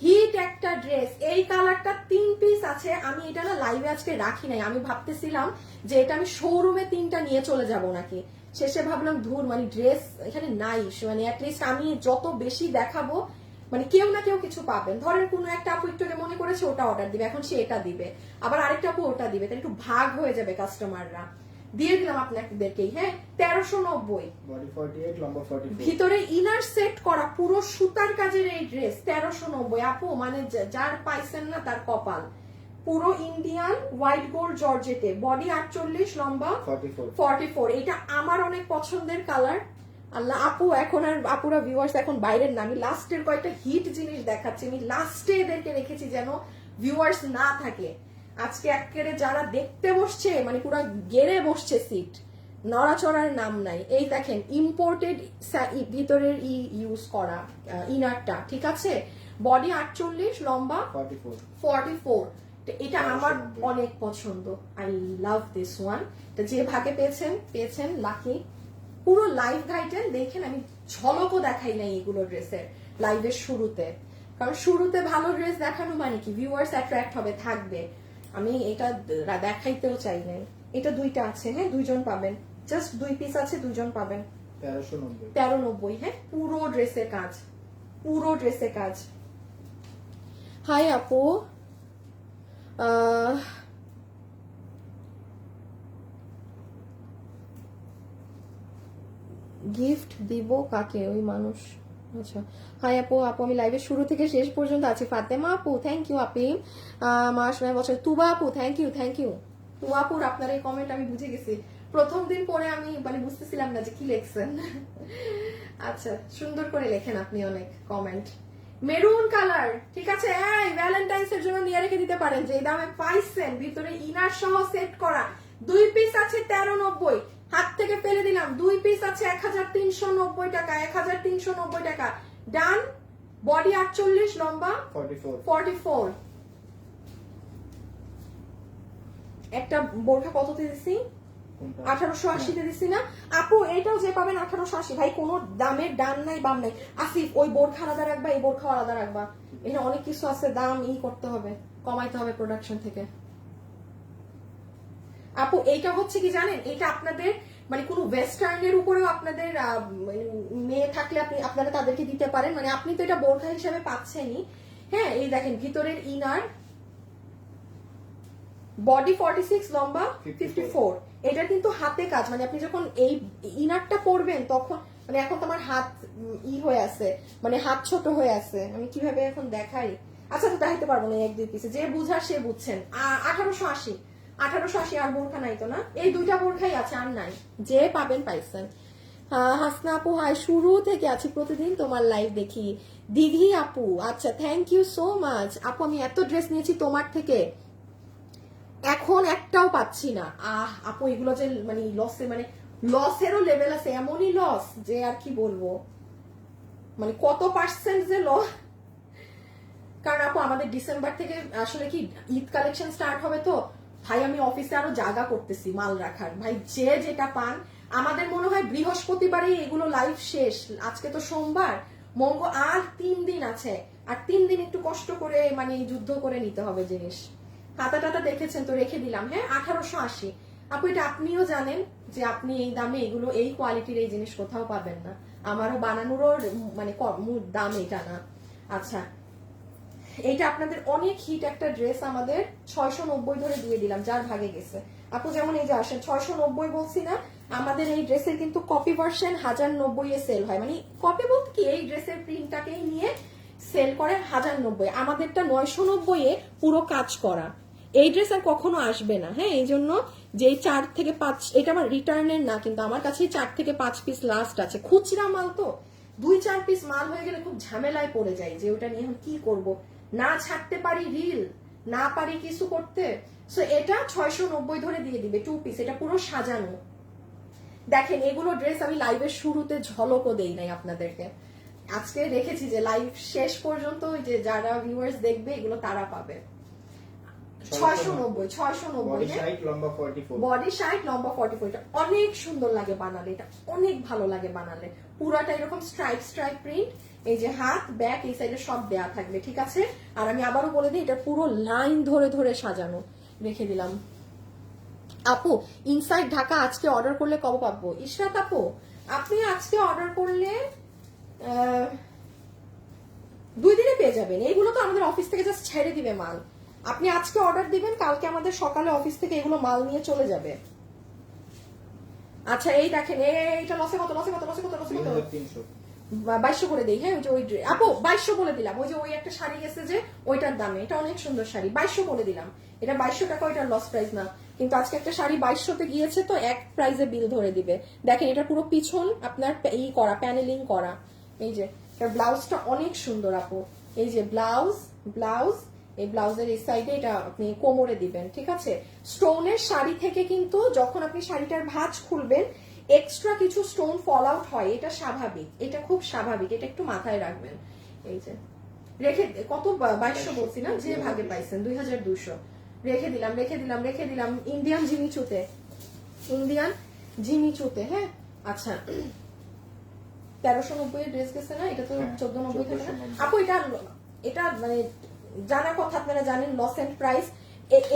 হিট একটা ড্রেস, এই কালারটা 3 পিস আছে। আমি এটা না লাইভে আজকে রাখি নাই, আমি ভাবতেছিলাম যে এটা আমি শোরুমে 3টা নিয়ে চলে যাব নাকি, শেষে ভাবলাম ধুর মানে ড্রেস এখানে নাই, মানে অ্যাটলিস্ট আমি যত বেশি দেখাবো মানে কেউ না কেউ কিছু পাবেন। ধরেন কোনো একটা আপু একটু মনে করেছে ওটা অর্ডার দিবে, এখন সে এটা দিবে, আবার আরেকটা আপু ওটা দিবে, তাহলে একটু ভাগ হয়ে যাবে কাস্টমাররা। দিয়ে দিলাম আপনাদেরকেই। হ্যাঁ 1390, বডি 48, লম্বা 44। ভিতরে ইনার সেট করা পুরো সুতার কাজের এই ড্রেস 1390 আপু, মানে যার পাইছেন না তার কপাল। পুরো ইন্ডিয়ান হোয়াইট গোল্ড জর্জেটে, বডি 48, লম্বা 44। এটা আমার অনেক পছন্দের কালার। আল্লাহ আপু এখন আর আপুরা ভিউয়ার্স এখন বাইরের না, আমি লাস্টের কয়েকটা হিট জিনিস দেখাচ্ছি, আমি লাস্টে এদেরকে রেখেছি যেন ভিউয়ার্স না থাকে। আজকে একেবারে যারা দেখতে বসছে মানে পুরো গেড়ে বসছে সিট, নড়াচড়ার নাম নাই। এই দেখেন ইম্পোর্টেড ভিতরের ইউজ করা ইনারটা, ঠিক আছে। বডি 48, লম্বা 44। এটা আমার অনেক পছন্দ, আই লাভ দিস ওয়ান। যে ভাগে পেয়েছেন লাকি। পুরো লাইভ গাইডেন দেখেন, আমি ঝলকও দেখাই নাই এগুলো ড্রেসের লাইভের শুরুতে, কারণ শুরুতে ভালো ড্রেস দেখানো মানে কি ভিউয়ার্স অ্যাট্রাক্ট হবে, থাকবে। আমি এটা দেখাইতেও চাই নাই। এটা 2টা আছে। হ্যাঁ 2জন পাবেন, জাস্ট 2 পিস আছে, 2জন পাবেন। 1390। হ্যাঁ পুরো ড্রেসে কাজ। হাই আপু, গিফট দিব কাকে ওই মানুষ? আচ্ছা হাই আপু আমি লাইভের শুরু থেকে শেষ পর্যন্ত আছি। ফাতেমা আপু থ্যাংক ইউ। আপি মাস বছর। তুবা আপু থ্যাংক ইউ। তুবা আপুর আপনার এই কমেন্ট আমি বুঝে গেছি, প্রথম দিন পরে আমি মানে বুঝতেছিলাম না যে কি লিখছেন। আচ্ছা সুন্দর করে লেখেন আপনি অনেক কমেন্ট। মেরুন কালার, ঠিক আছে। এই ভ্যালেন্টাইন্স এর জন্য নিয়ে রেখে দিতে পারেন, যে দামে পাইছেন ভিতরে ইনার সহ সেট করা। 2 পিস আছে 1390, হাত থেকে ফেলে দিলাম। 2 পিস আছে 1390 টাকা, 1390 টাকা। ডান। বডি 48, লম্বা 44। একটা বোরখা কততে দিছি? 1880 দিছি না আপু? এটাও যে পাবেন 1880। ভাই কোনো দামের ডান নাই বাম নাই। আসিফ ওই বোরখা আলাদা রাখবা, এই বোরখা আলাদা রাখবা, এখানে অনেক কিছু আছে, দাম করতে হবে, কমাইতে হবে প্রোডাকশন থেকে। আপু এইটা হচ্ছে কি জানেন, এটা আপনাদের মানে কোনো ওয়েস্টার্নের উপরেও আপনাদের মেয়ে থাকলে আপনারা তাদেরকে দিতে পারেন, মানে আপনি তো এটা বোরখা হিসেবে পাচ্ছেনই। হ্যাঁ এই দেখেন ভিতরের ইনার, বডি 46, লম্বা 54 54। এটা কিন্তু হাতে কাজ, মানে আপনি যখন এই ইনারটা পরবেন তখন, মানে এখন তো আমার হাত হয়ে আছে, মানে হাত ছোট হয়ে আছে, আমি কিভাবে এখন দেখাই। আচ্ছা তো দেখাইতে পারবো না এক দুই পিসে, যে বুঝার সে বুঝছেন। 1880, 1880। আর বোরখা নাই তো না, এই দুইটা বোরখাই আছে, আর নাই। যে পাবেন পাইছেন। হাসনা আপু হাই, শুরু থেকে আছি, প্রতিদিন তোমার লাইভ দেখি। দিঘি আপু, আচ্ছা থ্যাংক ইউ সো মাচ আপু। আমি এত ড্রেস নিয়েছি তোমার থেকে, এখন একটাও পাচ্ছি না। আপু এগুলো যে মানে লসে, মানে লসেরও লেভেল আছে, এমনই লস যে আর কি বলবো, মানে কত পার্সেন্ট যে লস। কারণ আপু আমাদের ডিসেম্বর থেকে আসলে কি ঈদ কালেকশন স্টার্ট হবে, তো ভাই আমি অফিসে আরো জায়গা করতেছি মাল রাখার। ভাই যে যেটা পান, আমাদের মনে হয় বৃহস্পতিবারেই এগুলো লাইভ শেষ। আজকে তো সোমবার, আর 3 দিন আছে, আর 3 দিন একটু কষ্ট করে মানে যুদ্ধ করে নিতে হবে জিনিস। হাতা টাতা দেখেছেন তো, রেখে দিলাম। হ্যাঁ 1880 আপু, এটা আপনিও জানেন যে আপনি এই দামে এগুলো, এই কোয়ালিটির এই জিনিস কোথাও পাবেন না। আমারও বানানোরও মানে দাম এটা না। আচ্ছা এইটা আপনাদের অনেক হিট একটা ড্রেস, আমাদের 690 ধরে দিয়ে দিলাম, যার ভাগে গেছে। আপু যেমন এই যে আসেন 690 বলছি না, আমাদের এই ড্রেসের কিন্তু কপি ভার্সন 1090 এ সেল হয়। মানে কপি বলতে কি, এই ড্রেসের প্রিন্টটাকেই নিয়ে সেল করে 1090। আমাদেরটা 990 এ পুরো কাজ করা। এই ড্রেস আর কখনো আসবে না। হ্যাঁ এই জন্য যে 4 থেকে 5, এটা আমার রিটার্নের না, কিন্তু আমার কাছে 4 থেকে 5 পিস লাস্ট আছে। খুচরা মাল তো 2-4 পিস মাল হয়ে গেলে খুব ঝামেলায় পড়ে যায়, যে ওটা নিয়ে এখন কি করব, না ছাড়তে পারি রিল, না পারি কিছু করতে। সো এটা 690 ধরে দিয়ে দিবে 2 পিস, এটা পুরো সাজানো। দেখেন এগুলো ড্রেস আমি লাইভের শুরুতে ঝলকও দেই নাই আপনাদেরকে, আজকে রেখেছি যে লাইভ শেষ পর্যন্ত যে যারা ভিউয়ার্স দেখবে এগুলো তারা পাবে। 690, 690। বডি 60, লম্বা 44। বডি 60, লম্বা 44। এটা অনেক সুন্দর লাগে বানালে, এটা অনেক ভালো লাগে বানালে। পুরাটা এরকম স্ট্রাইপ স্ট্রাইপ প্রিন্ট, এই যে হাত ব্যাক এই সাইডে সব দেয়া থাকবে, ঠিক আছে। আর আমি আবারও বলে দিই, এটা পুরো লাইন ধরে ধরে সাজানো, রেখে দিলাম। আপু ইনসাইড ঢাকা আজকে অর্ডার করলে কবে পাবো? ইশরাত আপু আপনি আজকে অর্ডার করলে 2 দিনে পেয়ে যাবেন। এইগুলো তো আমাদের অফিস থেকে জাস্ট ছেড়ে দিবে মাল। আপনি আজকে অর্ডার দিবেন, কালকে আমাদের সকালে অফিস থেকে এগুলো মাল নিয়ে চলে যাবে। আচ্ছা এই দেখেন, এইটা লসে কত, লসে কত, লসে কত, লসে কত? 2300। 2200 করে দেই। হ্যাঁ ওই যে ওই আপু 2200 বলে দিলাম। ওই যে ওই একটা শাড়ি গেছে যে ওইটার দামে, এটা অনেক সুন্দর শাড়ি, 2200 বলে দিলাম। এটা 2200 টাকা, ওইটার লস প্রাইস না। কিন্তু আজকে একটা শাড়ি 2200 তে গিয়েছে, তো এক প্রাইসে বিল ধরে দিবে। দেখেন এটা পুরো পিছন আপনার করা, প্যানেলিং করা। এই যে ব্লাউজটা অনেক সুন্দর আপু, এই যে ব্লাউজ এই ব্লাউজের এই সাইডে এটা আপনি কোমরে দিবেন, ঠিক আছে। স্টোনের শাড়ি থেকে কিন্তু যখন আপনি শাড়িটার ভাঁজ খুলবেন এক্সট্রা কিছু স্টোন ফল আউট হয়, এটা স্বাভাবিক, এটা খুব স্বাভাবিক, এটা একটু মাথায় রাখবেন। এই যে রেখে কত 2200 বলছি না, যে ভাগে পাইছেন 2200। রেখে দিলাম, রেখে দিলাম, রেখে দিলাম। ইন্ডিয়ান জিমিচুতে। হ্যাঁ আচ্ছা 1390 এর ড্রেস গেছে না, এটা তো 1490 থাকে না আপু। এটা মানে জানা কথা, আপনারা জানেন লস এন্ড প্রাইস।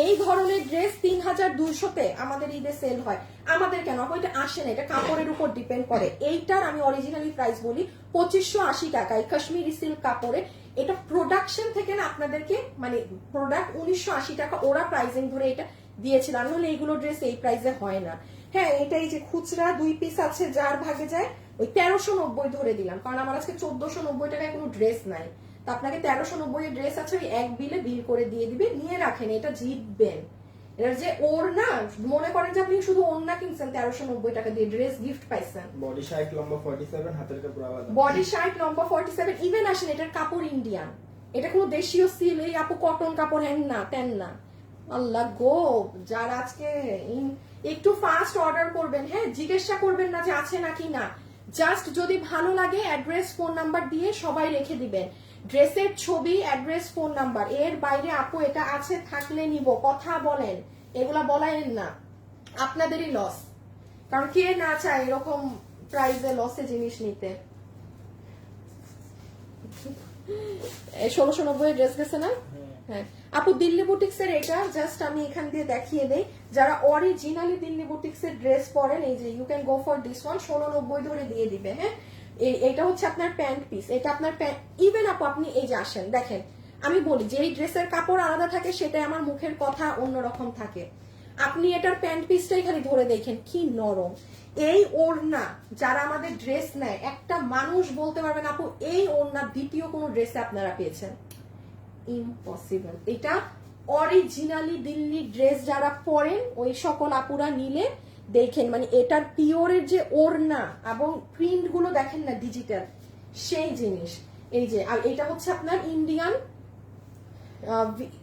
এই ধরনের ড্রেস 3200 তে আমাদের ঈদে সেল হয়। আমাদের কেন আপু এটা আসে না, এটা কাপড়ের উপর ডিপেন্ড করে। এইটার আমি অরিজিনালি প্রাইস বলি 2580 টাকা, এই কাশ্মীরি সিল্ক কাপড়ে। এটা প্রোডাকশন থেকে না আপনাদেরকে, মানে প্রোডাক্ট 1980 টাকা ওরা প্রাইসিং ধরে এটা দিয়েছিল, আর নাহলে এইগুলো ড্রেস এই প্রাইসে হয় না। হ্যাঁ এটাই যে খুচরা 2 পিস আছে, যার ভাগে যায় ওই 1390 ধরে দিলাম, কারণ আমার আজকে 1490 টাকায় কোনো ড্রেস নাই। তো আপনাকে 1390 এর ড্রেস আছে, ওই এক বিলে বিল করে দিয়ে দিবে, নিয়ে রাখেন, এটা জিতবেন। এটা যে ওর না, মনে করেন যে আপনি শুধু ওড়না কিনছেন 1390 টাকা দিয়ে, ড্রেস গিফট পাইছেন। বডি 60, লম্বা 47, হাতের কাপড় আলাদা। বডি 60, লম্বা 47। ইভেন আসেন এটার কাপড় ইন্ডিয়ান, এটা কোনো দেশীয় সিল, এই আপু কটন কাপড় হ্যান না তেন না। আল্লাহ গো, যারা আজকে একটু ফাস্ট অর্ডার করবেন, হ্যাঁ জিজ্ঞাসা করবেন না যে আছে নাকি না, জাস্ট যদি ভালো লাগে অ্যাড্রেস ফোন নাম্বার দিয়ে সবাই রেখে দিবেন। ড্রেসের ছবি, অ্যাড্রেস, ফোন নাম্বার, এর বাইরে আপু এটা আছে থাকলে নিব, কথা বলেন, এগুলা বলাইন না, আপনাদেরই লস। কারণ কে না চায় এরকম প্রাইসে লসে জিনিস নিতে। 1690 ড্রেস গেছে না। হ্যাঁ আপু দিল্লি বুটিক্স এর এটা জাস্ট আমি এখান দিয়ে দেখিয়ে দেই, যারা অরিজিনালি দিল্লি বুটিক্স এর ড্রেস পরেন, এই যে you can go for this one, 1690 ধরে দিয়ে দিবে। হ্যাঁ এটা হচ্ছে আপনার প্যান্ট পিস, এটা আপনার প্যান্ট। ইভেন আপু আপনি এই যে আসেন দেখেন, আমি বলি যেই ড্রেসের কাপড় আলাদা থাকে সেটাই আমার মুখের কথা অন্যরকম থাকে। আপনি এটার প্যান্ট পিসটাই খালি ধরে দেখেন কি নরম। এই ওড়না যারা আমাদের ড্রেস নেয়, একটা মানুষ বলতে পারবেন আপু এই ওড়না দ্বিতীয় কোনো ড্রেসে আপনারা পেয়েছেন? ইম্পসিবল। এটা অরিজিনালি দিল্লি ড্রেস যারা পরেন ওই সকল আপুরা নিলে দেখেন, মানে এটার পিওরের যে ওড়না এবং প্রিন্ট গুলো দেখেন না ডিজিটাল, সেই জিনিস। এই যে আর এটা হচ্ছে আপনার ইন্ডিয়ান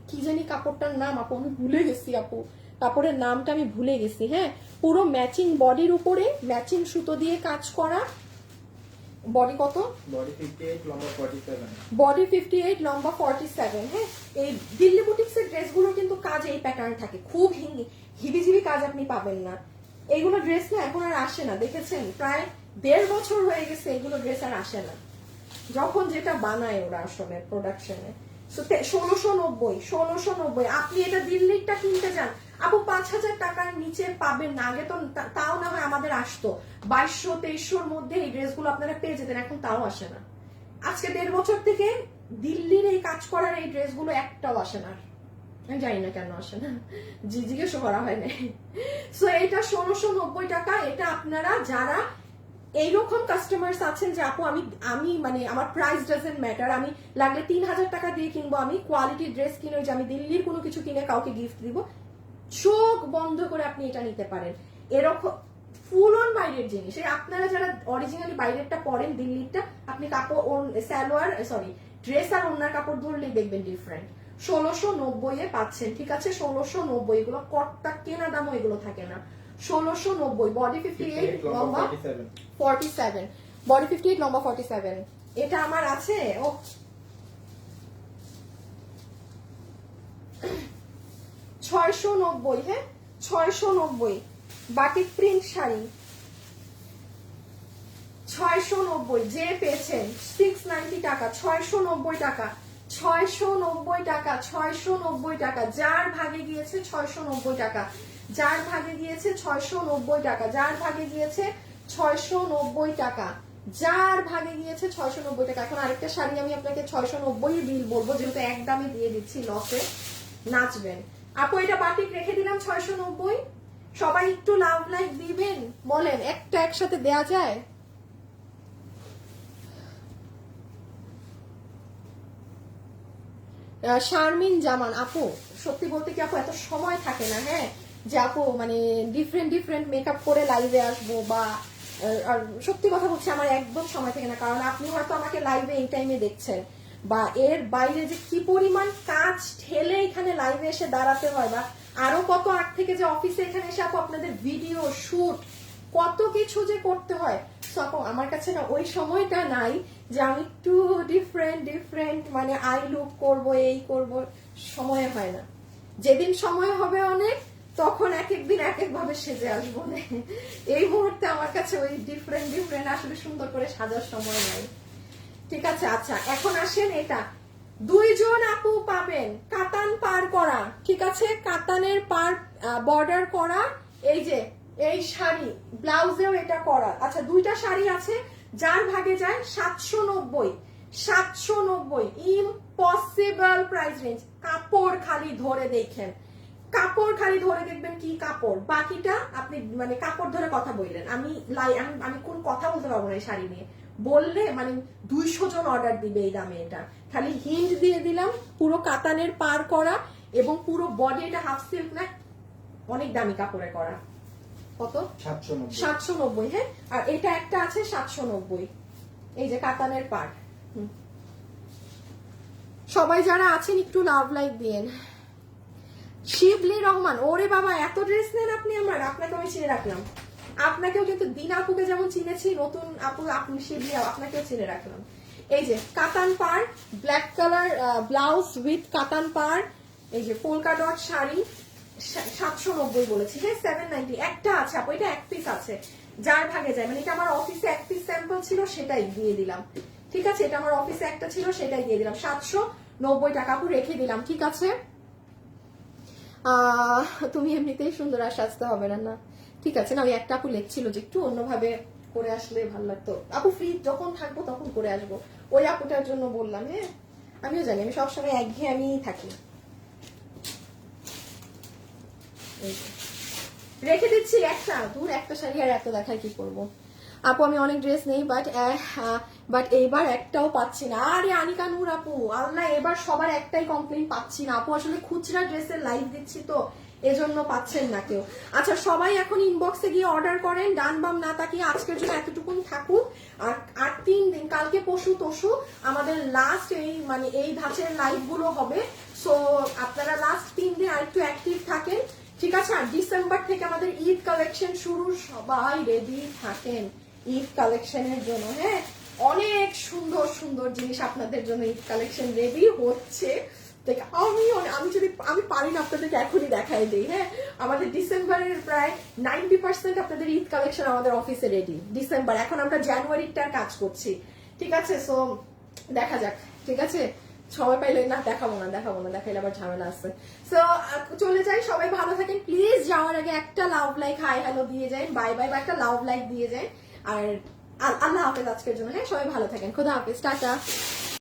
কি জানি কাপড়টার নাম আপু আমি ভুলে গেছি, আপু কাপড়ের নামটা আমি ভুলে গেছি। হ্যাঁ, পুরো ম্যাচিং বডির উপরে ম্যাচিং সুতো দিয়ে কাজ করা। বডি কত? বডি 58 লম্বা 47। বডি 58 লম্বা 47। হ্যাঁ, এই দিল্লি বুটিক্সের ড্রেসগুলো কিন্তু কাজ এই প্যাটার্ন থাকে, খুব হিবিজিবি কাজ আপনি পাবেন না। এইগুলো ড্রেস না এখন আর আসে না, দেখেছেন প্রায় 1.5 বছর হয়ে গেছে এগুলো ড্রেস আর আসে না, যখন যেটা বানায় ওরা আসলে প্রোডাকশনে। 1690 আপনি এটা দিল্লিরটা কিনতে যান আপু 5000 টাকার নিচে পাবেন না। আগে তো তাও না হয় আমাদের আসতো 2200-2300 মধ্যে এই ড্রেসগুলো আপনারা পেয়ে যেতেন, এখন তাও আসে না। আজকে 1.5 বছর থেকে দিল্লির এই কাজ করার এই ড্রেসগুলো একটাও আসে না, আমি জানি না কেন আসে না, জিজ্ঞেস করা হয় না। সো এটা 1690 টাকা। এটা আপনারা যারা এইরকম কাস্টমার্স আছেন যে আপু আমি মানে আমার প্রাইস ডাজেন্ট ম্যাটার, আমি লাগলে 3000 টাকা দিয়ে কিনবো, আমি কোয়ালিটি ড্রেস কিনে যে আমি দিল্লির কোনো কিছু কিনে কাউকে গিফট দিব, চোখ বন্ধ করে আপনি এটা নিতে পারেন। এরকম ফুল অন বাইরের জিনিস, আপনারা যারা অরিজিনালি বাইরেরটা পরেন দিল্লিরটা, আপনি কাপড় সালোয়ার সরি ড্রেস আর ওনার কাপড় ধরলেই দেখবেন ডিফারেন্ট। 1690 এ পাচ্ছেন, ঠিক আছে? 1690 এগুলো কটটা কেনা দামও এগুলো থাকে না। 1690 বডি 58 লম্বা 47, বডি 58 লম্বা 47। এটা আমার আছে ও 690। হ্যাঁ 690 বাটিক প্রিন্ট শাড়ি 690 যে পেয়েছেন 690 টাকা, 690 টাকা, 690 টাকা, 690 টাকা। যার ভাগে গিয়েছে 690 টাকা, যার ভাগে গিয়েছে 690 টাকা, যার ভাগে গিয়েছে 690 টাকা, যার ভাগে গিয়েছে 690 টাকা। এখন আরেকটা শাড়ি আমি আপনাকে 690 বিল বলবো, যেহেতু একদমই দিয়ে দিচ্ছি, লসে নাচবেন আপু। এটা বাটিক রেখে দিলাম 690। সবাই একটু লাভ লাইক দিবেন, বলেন একটা একসাথে দেয়া যায়? শারমিন জামান আপু, সত্যি বলতে কি আপু এত সময় থাকে না, হ্যাঁ যে আপু মানে ডিফারেন্ট মেকআপ করে লাইভে আসবো বা আর সত্যি কথা বলছি আমার একদম সময় থাকে না, কারণ আপনি হয়তো আমাকে লাইভে এই টাইমে দেখছেন, বা এর বাইরে যে কি পরিমাণ কাজ ঠেলে এখানে লাইভে এসে দাঁড়াতে হয়, বা আরো কত আগ থেকে যে অফিসে এখানে এসে আপু আপনাদের ভিডিও শুট কত কিছু যে করতে হয়। আপু আমার কাছে না ওই সময়টা নাই যে আমি একটু ডিফারেন্ট মানে আই লুক করব, এই করব, সময় হয় না। যেদিন সময় হবে অনেক তখন এক একদিন এক এক ভাবে সেজে আসবো না, এই মুহূর্তে আমার কাছে ওই ডিফারেন্ট আসলে সুন্দর করে সাজার সময় নাই, ঠিক আছে? আচ্ছা এখন আসেন, এটা 2 জন আপু পাবেন কাতান পার করা, ঠিক আছে? কাতানের পার বর্ডার করা, এই যে এই শাড়ি ব্লাউজেও এটা করা। আচ্ছা 2টা শাড়ি আছে, যার ভাগে যায় 790 ইম্পসিবল প্রাইস রেঞ্জ। কাপড় খালি ধরে দেখেন, কাপড় খালি ধরে দেখবেন কি কাপড়, বাকিটা আপনি মানে কাপড় ধরে কথা বললেন, আমি কোন কথা বলতে পারবো না এই শাড়ি নিয়ে, বললে মানে 200 জন অর্ডার দিবে এই দামে। এটা খালি হিন্ট দিয়ে দিলাম, পুরো কাতানের পার করা এবং পুরো বডি, এটা হাফ সিল্ক না, অনেক দামি কাপড়ে করা। কত? 790। হ্যাঁ, আর এটা একটা আছে 790, এই যে কাতানের পার। সবাই যারা আছেন একটু লাভ লাইক দিয়েন। শিবলি রহমান, ওরে বাবা এত ড্রেস নেন আপনি আমার, আপনাকে আমি চিনে রাখলাম। আপনাকেও কিন্তু দিন আপুকে যেমন চিনেছি, নতুন আপু আপনি শিবলি আপনাকেও চিনে রাখলাম। এই যে কাতান পার, ব্ল্যাক কালার ব্লাউজ উইথ কাতান পার, এই যে পোলকা ডট শাড়ি 790 বলেছি। হ্যাঁ 790 একটা আছে আপু, এটা এক পিস আছে, যার ভাগে যায়, মানে এটা আমার অফিসে এক পিস স্যাম্পল ছিল সেটাই দিয়ে দিলাম, ঠিক আছে? এটা আমার অফিসে একটা ছিল সেটাই দিয়ে দিলাম, 790 টাকা আপু রেখে দিলাম, ঠিক আছে? তুমি এমনিতেই সুন্দর, আর সাজতে হবে না। না ঠিক আছে, না ওই একটা আপু লেখছিল যে একটু অন্যভাবে করে আসলে ভালো লাগতো। আপু ফ্রি যখন থাকবো তখন করে আসবো, ওই আপুটার জন্য বললাম। হ্যাঁ আমিও জানি, আমি সবসময় একঘেয়েমি থাকি। এই যে। রেখে দিচ্ছি একটা, দূর একটা শাড়ি আর এত দেখার কি করবো। আপু আমি অনেক ড্রেস নেই, বাট এইবার একটাও পাচ্ছি না। আরে আনিকা নূর আপু, আল্লাহ এবার সবার একটাই কমপ্লেইন পাচ্ছি না আপু, আসলে খুচরা ড্রেসের লাইভ দিচ্ছি তো এজন্য পাচ্ছেন না কেউ। আচ্ছা সবাই এখন ইনবক্সে গিয়ে অর্ডার করেন, ডান বাম না তাকিয়ে। আজকের জন্য এতটুকুন থাকুক, আর 3 দিন, কালকে পরশু তরশু আমাদের লাস্ট এই ধাঁচের লাইভ গুলো হবে। সো আপনারা লাস্ট 3 দিন আর একটু অ্যাক্টিভ থাকেন, ঠিক আছে? আর ডিসেম্বর থেকে আমাদের ঈদ কালেকশন শুরু, সবাই রেডি থাকেন ঈদ কালেকশনের জন্য। হ্যাঁ, অনেক সুন্দর সুন্দর জিনিস আপনাদের জন্য ঈদ কালেকশন রেডি হচ্ছে। আমি পারি না আপনাদেরকে এখনই দেখাই দিই। হ্যাঁ, আমাদের ডিসেম্বরের প্রায় 90% আপনাদের ঈদ কালেকশন আমাদের অফিসে রেডি ডিসেম্বর। এখন আমরা জানুয়ারিটার কাজ করছি, ঠিক আছে? সো দেখা যাক, ঠিক আছে? সময় পাইলে না দেখাবো না, দেখাইলে আবার ঝামেলা আছে। সো চলে যাই, সবাই ভালো থাকেন প্লিজ। যাওয়ার আগে একটা লাভ লাইক, হাই হ্যালো দিয়ে যান, বাই বাই, বা একটা লাভ লাইক দিয়ে যান। আর আল্লাহ হাফেজ আজকের জন্য। হ্যাঁ, সবাই ভালো থাকেন, খোদা হাফেজ, টাটা।